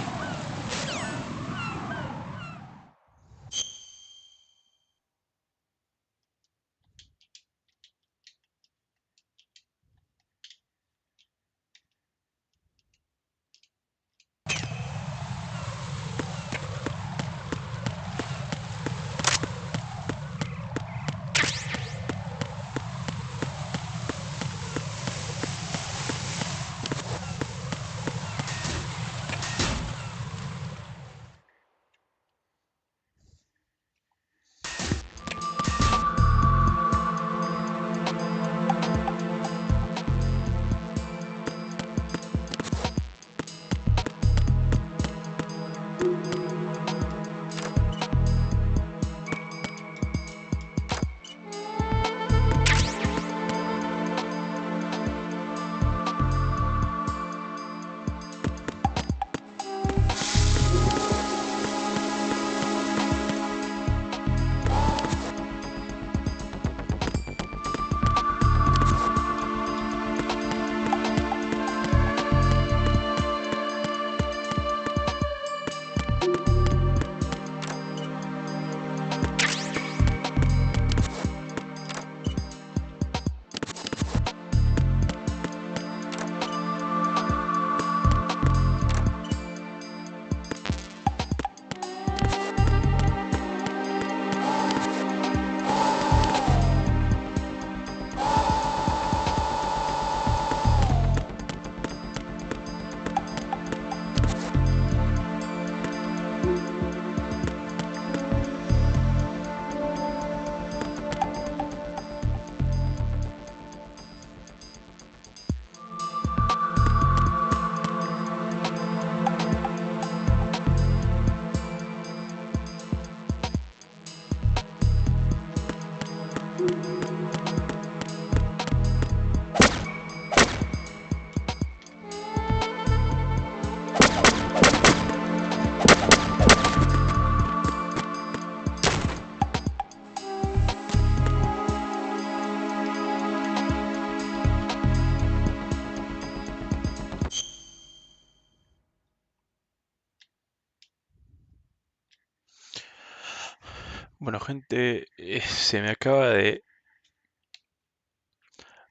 Bueno, gente, se me acaba de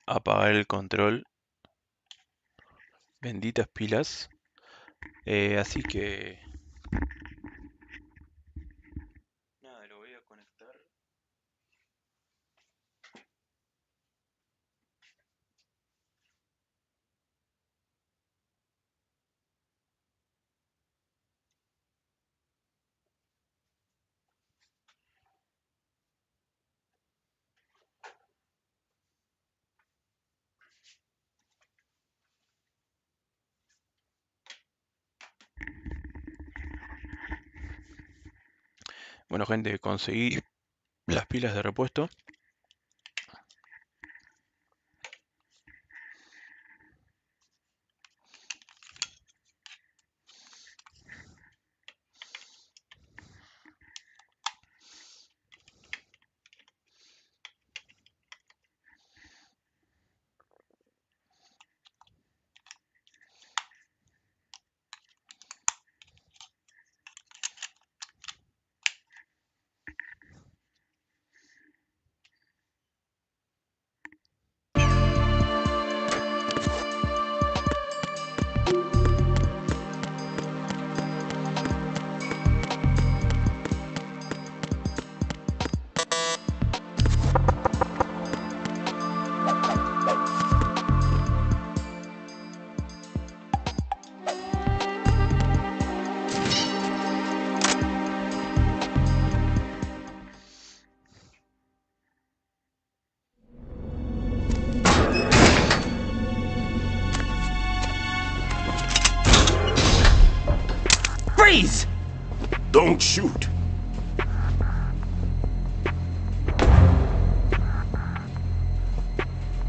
apagar el control. Benditas pilas. Así que... Nada, lo voy a conectar. Bueno, gente, conseguí las pilas de repuesto. Freeze! Don't shoot.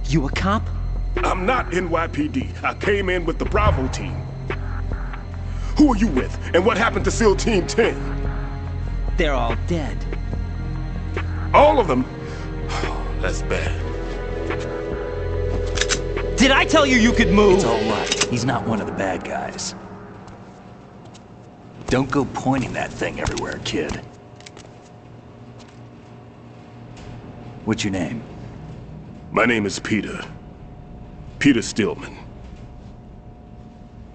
You a cop? I'm not NYPD. I came in with the Bravo team. Who are you with? And what happened to SEAL Team 10? They're all dead. All of them? That's bad. Did I tell you you could move? It's all right. He's not one of the bad guys. Don't go pointing that thing everywhere, kid. What's your name? My name is Peter. Peter Stillman.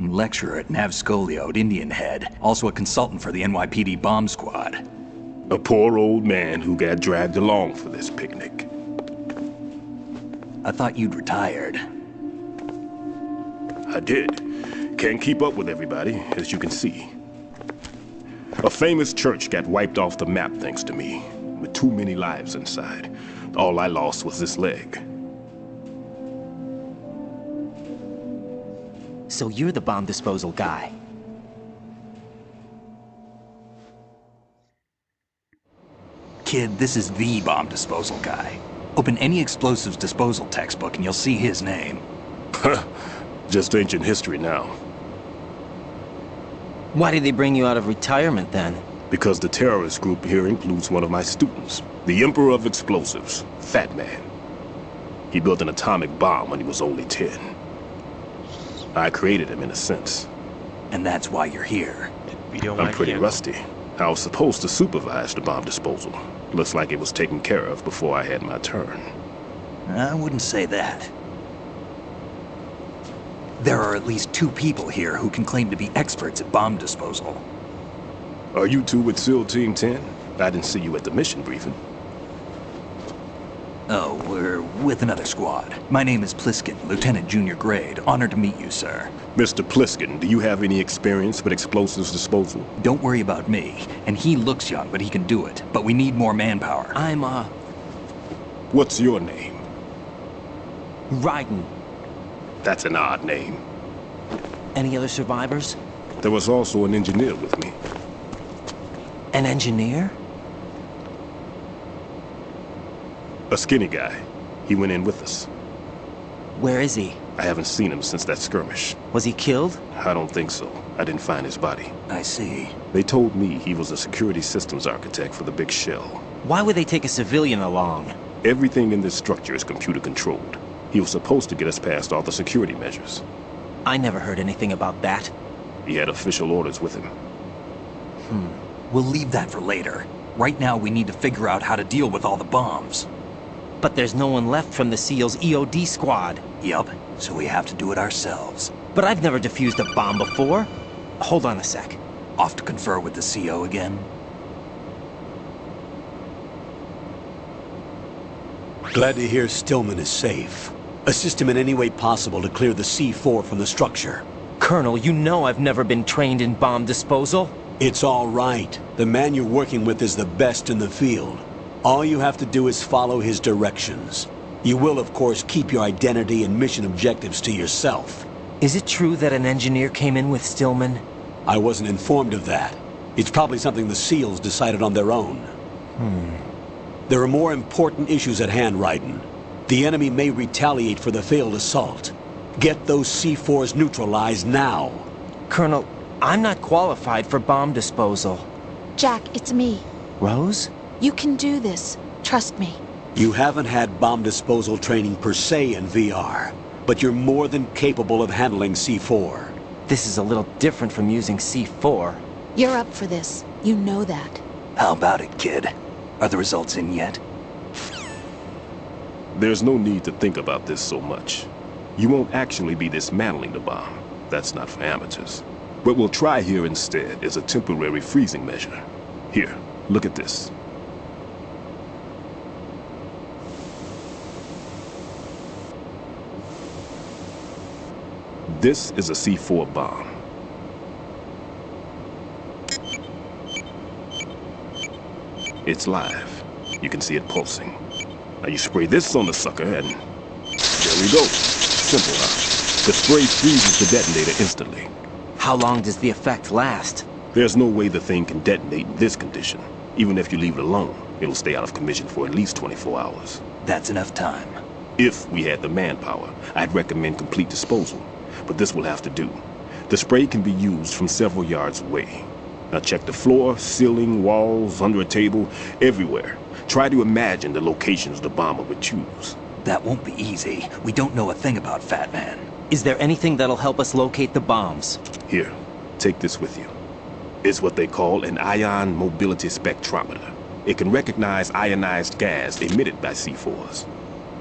Lecturer at Navscolio at Indian Head. Also a consultant for the NYPD bomb squad. A poor old man who got dragged along for this picnic. I thought you'd retired. I did. Can't keep up with everybody, as you can see. A famous church got wiped off the map thanks to me, with too many lives inside. All I lost was this leg. So you're the bomb disposal guy. Kid, this is the bomb disposal guy. Open any explosives disposal textbook and you'll see his name. Just ancient history now. Why did they bring you out of retirement then? Because the terrorist group here includes one of my students, the Emperor of Explosives, Fat Man. He built an atomic bomb when he was only 10. I created him in a sense. And that's why you're here. I'm pretty rusty. I was supposed to supervise the bomb disposal. Looks like it was taken care of before I had my turn. I wouldn't say that. There are at least 2 people here who can claim to be experts at bomb disposal. Are you two with SEAL Team 10? I didn't see you at the mission briefing. Oh, we're with another squad. My name is Pliskin, Lieutenant Junior Grade. Honored to meet you, sir. Mr. Pliskin, do you have any experience with explosives disposal? Don't worry about me. And he looks young, but he can do it. But we need more manpower. I'm, What's your name? Raiden. That's an odd name. Any other survivors? There was also an engineer with me. An engineer? A skinny guy. He went in with us. Where is he? I haven't seen him since that skirmish. Was he killed? I don't think so. I didn't find his body. I see. They told me he was a security systems architect for the big shell. Why would they take a civilian along? Everything in this structure is computer controlled. He was supposed to get us past all the security measures. I never heard anything about that. He had official orders with him. We'll leave that for later. Right now we need to figure out how to deal with all the bombs. But there's no one left from the SEAL's EOD squad. Yup, so we have to do it ourselves. But I've never defused a bomb before. Hold on a sec. Off to confer with the CO again? Glad to hear Stillman is safe. Assist him in any way possible to clear the C4 from the structure. Colonel, you know I've never been trained in bomb disposal. It's all right. The man you're working with is the best in the field. All you have to do is follow his directions. You will, of course, keep your identity and mission objectives to yourself. Is it true that an engineer came in with Stillman? I wasn't informed of that. It's probably something the SEALs decided on their own. There are more important issues at hand, Raiden. The enemy may retaliate for the failed assault. Get those C4s neutralized now. Colonel, I'm not qualified for bomb disposal. Jack, it's me. Rose? You can do this. Trust me. You haven't had bomb disposal training per se in VR, but you're more than capable of handling C4. This is a little different from using C4. You're up for this. You know that. How about it, kid? Are the results in yet? There's no need to think about this so much. You won't actually be dismantling the bomb. That's not for amateurs. What we'll try here instead is a temporary freezing measure. Here, look at this. This is a C4 bomb. It's live. You can see it pulsing. Now you spray this on the sucker and there we go. Simple, huh? The spray freezes the detonator instantly. How long does the effect last? There's no way the thing can detonate in this condition. Even if you leave it alone, it'll stay out of commission for at least 24 hours. That's enough time. If we had the manpower, I'd recommend complete disposal. But this will have to do. The spray can be used from several yards away. Now check the floor, ceiling, walls, under a table, everywhere. Try to imagine the locations the bomber would choose. That won't be easy. We don't know a thing about Fat Man. Is there anything that'll help us locate the bombs? Here, take this with you. It's what they call an ion mobility spectrometer. It can recognize ionized gas emitted by C4s.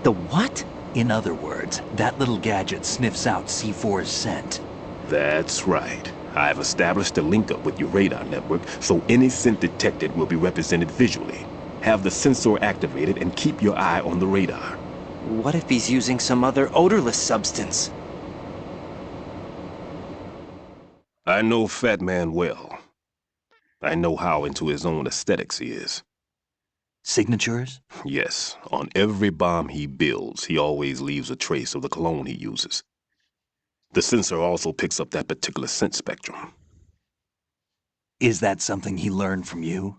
The what? In other words, that little gadget sniffs out C4's scent. That's right. I've established a link up with your radar network, so any scent detected will be represented visually. Have the sensor activated and keep your eye on the radar. What if he's using some other odorless substance? I know Fat Man well. I know how into his own aesthetics he is. Signatures? Yes. On every bomb he builds, he always leaves a trace of the cologne he uses. The sensor also picks up that particular scent spectrum. Is that something he learned from you?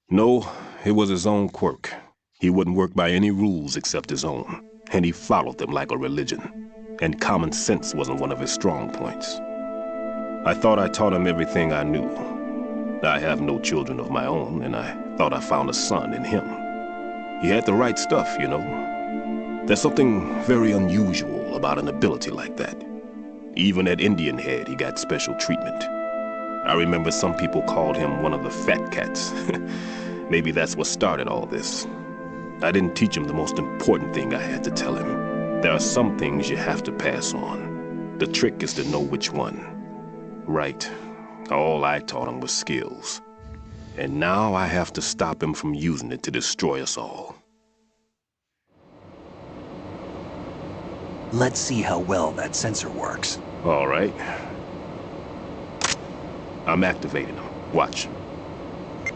No, it was his own quirk. He wouldn't work by any rules except his own, and he followed them like a religion. And common sense wasn't one of his strong points. I thought I taught him everything I knew. I have no children of my own, and I thought I found a son in him. He had the right stuff, you know. There's something very unusual about an ability like that. Even at Indian Head, he got special treatment. I remember some people called him one of the fat cats. Maybe that's what started all this. I didn't teach him the most important thing I had to tell him. There are some things you have to pass on. The trick is to know which one. Right. All I taught him was skills. And now I have to stop him from using it to destroy us all. Let's see how well that sensor works. All right. I'm activating them. Watch.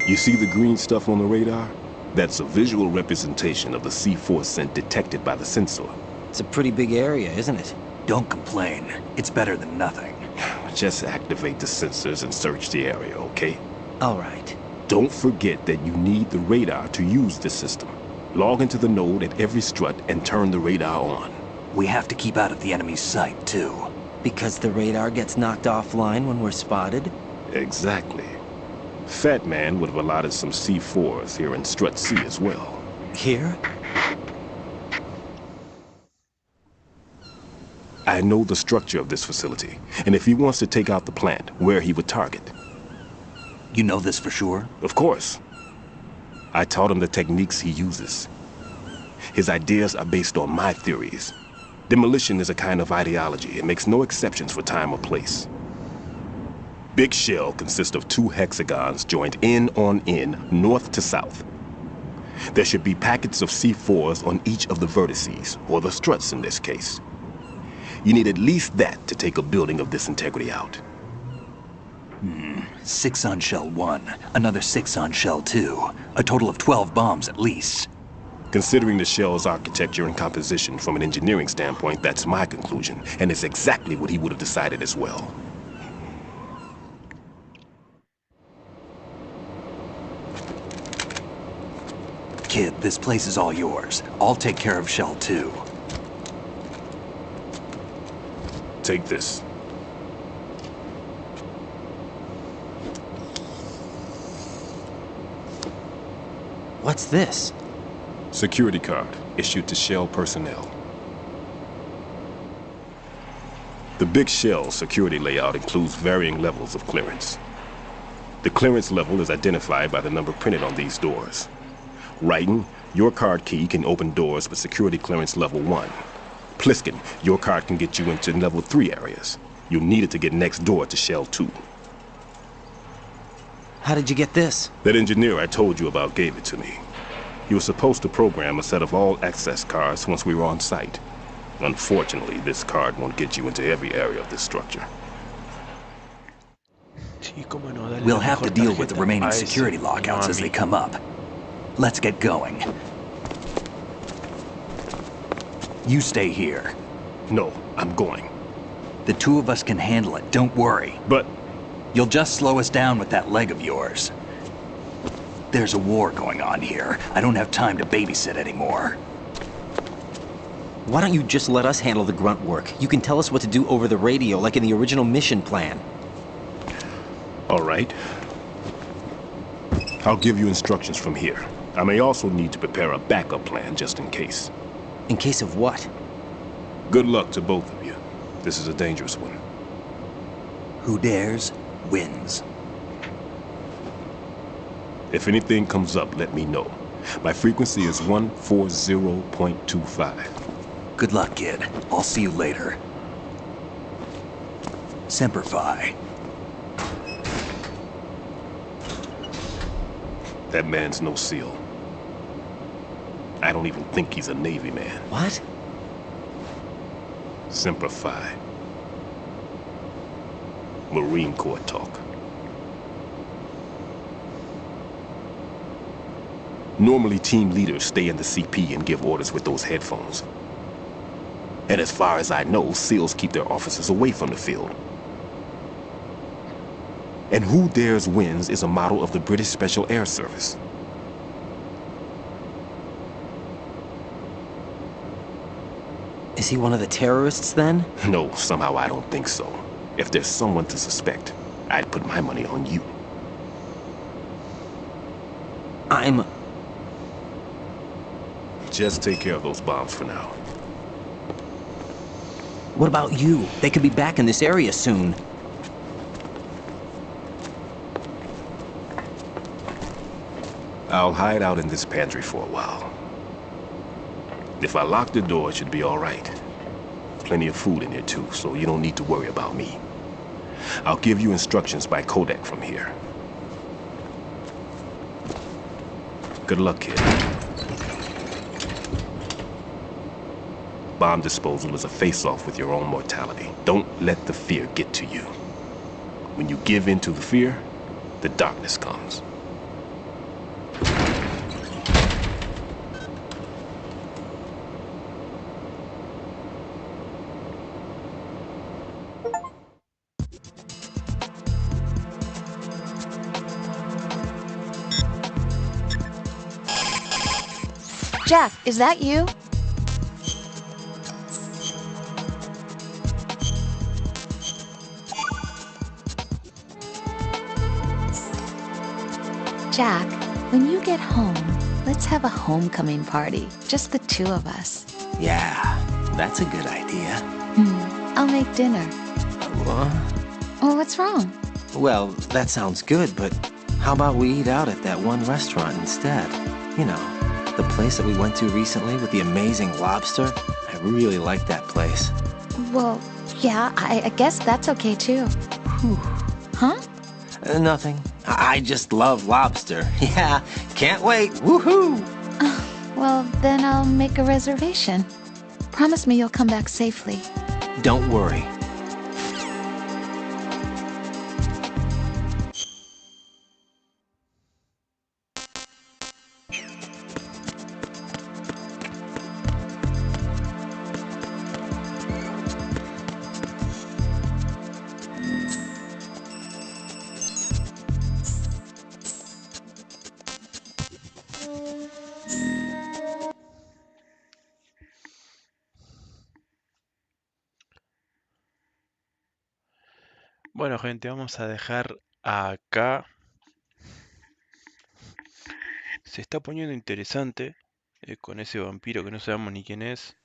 You see the green stuff on the radar? That's a visual representation of the C4 scent detected by the sensor. It's a pretty big area, isn't it? Don't complain. It's better than nothing. Just activate the sensors and search the area, okay? All right. Don't forget that you need the radar to use the system. Log into the node at every strut and turn the radar on. We have to keep out of the enemy's sight, too. Because the radar gets knocked offline when we're spotted? Exactly. Fat Man would have allotted some C4s here in Strut C as well. Here? I know the structure of this facility, and if he wants to take out the plant, where he would target. You know this for sure? Of course. I taught him the techniques he uses. His ideas are based on my theories. Demolition is a kind of ideology. It makes no exceptions for time or place. Big shell consists of 2 hexagons joined end on end, north to south. There should be packets of C4s on each of the vertices, or the struts in this case. You need at least that to take a building of this integrity out. 6 on shell 1, another 6 on shell 2. A total of 12 bombs at least. Considering the shell's architecture and composition from an engineering standpoint, that's my conclusion, and it's exactly what he would have decided as well. Kid, this place is all yours. I'll take care of shell 2. Take this. What's this? Security card, issued to Shell personnel. The Big Shell security layout includes varying levels of clearance. The clearance level is identified by the number printed on these doors. Writing, your card key can open doors with security clearance level 1. Pliskin, your card can get you into level 3 areas. You'll need it to get next door to Shell 2. How did you get this? That engineer I told you about gave it to me. He was supposed to program a set of all access cards once we were on site. Unfortunately, this card won't get you into every area of this structure. We'll have to deal with the remaining security lockouts as they come up. Let's get going. You stay here. No, I'm going. The 2 of us can handle it, don't worry. But... You'll just slow us down with that leg of yours. There's a war going on here. I don't have time to babysit anymore. Why don't you just let us handle the grunt work? You can tell us what to do over the radio, like in the original mission plan. All right. I'll give you instructions from here. I may also need to prepare a backup plan just in case. In case of what? Good luck to both of you. This is a dangerous one. Who dares, wins. If anything comes up, let me know. My frequency is 140.25. Good luck, kid. I'll see you later. Semper Fi. That man's no SEAL. I don't even think he's a Navy man. What? Semper Fi. Marine Corps talk. Normally, team leaders stay in the CP and give orders with those headphones. And as far as I know, SEALs keep their officers away from the field. And Who Dares Wins is a model of the British Special Air Service. Is he one of the terrorists, then? No, somehow I don't think so. If there's someone to suspect, I'd put my money on you. Just take care of those bombs for now. What about you? They could be back in this area soon. I'll hide out in this pantry for a while. If I lock the door, it should be all right. Plenty of food in here too, so you don't need to worry about me. I'll give you instructions by codec from here. Good luck, kid. Bomb disposal is a face-off with your own mortality. Don't let the fear get to you. When you give in to the fear, the darkness comes. Jack, is that you? Jack, when you get home, let's have a homecoming party. Just the two of us. Yeah, that's a good idea. I'll make dinner. What? Oh, what's wrong? Well, that sounds good, but how about we eat out at that one restaurant instead? You know, the place that we went to recently with the amazing lobster. I really like that place. Well, yeah, I guess that's okay too. Whew. Huh? Nothing. I just love lobster. Yeah, can't wait. Woohoo! Well, then I'll make a reservation. Promise me you'll come back safely. Don't worry. Bueno, gente, vamos a dejar acá. Se está poniendo interesante con ese vampiro que no sabemos ni quién es.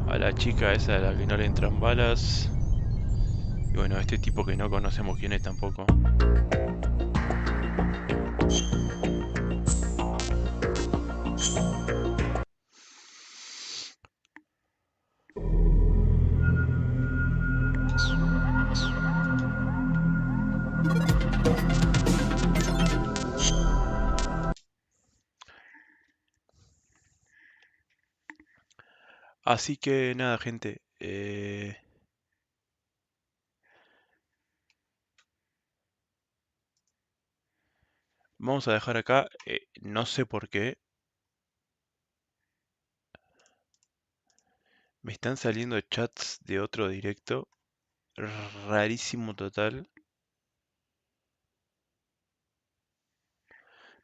A la chica esa a la que no le entran balas. Y bueno, este tipo que no conocemos quién es tampoco. Así que nada, gente. Vamos a dejar acá. No sé por qué. Me están saliendo chats de otro directo. Rarísimo total.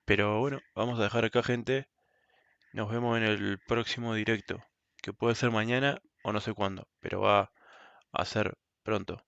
Pero bueno, vamos a dejar acá, gente. Nos vemos en el próximo directo, que puede ser mañana o no sé cuándo, pero va a ser pronto.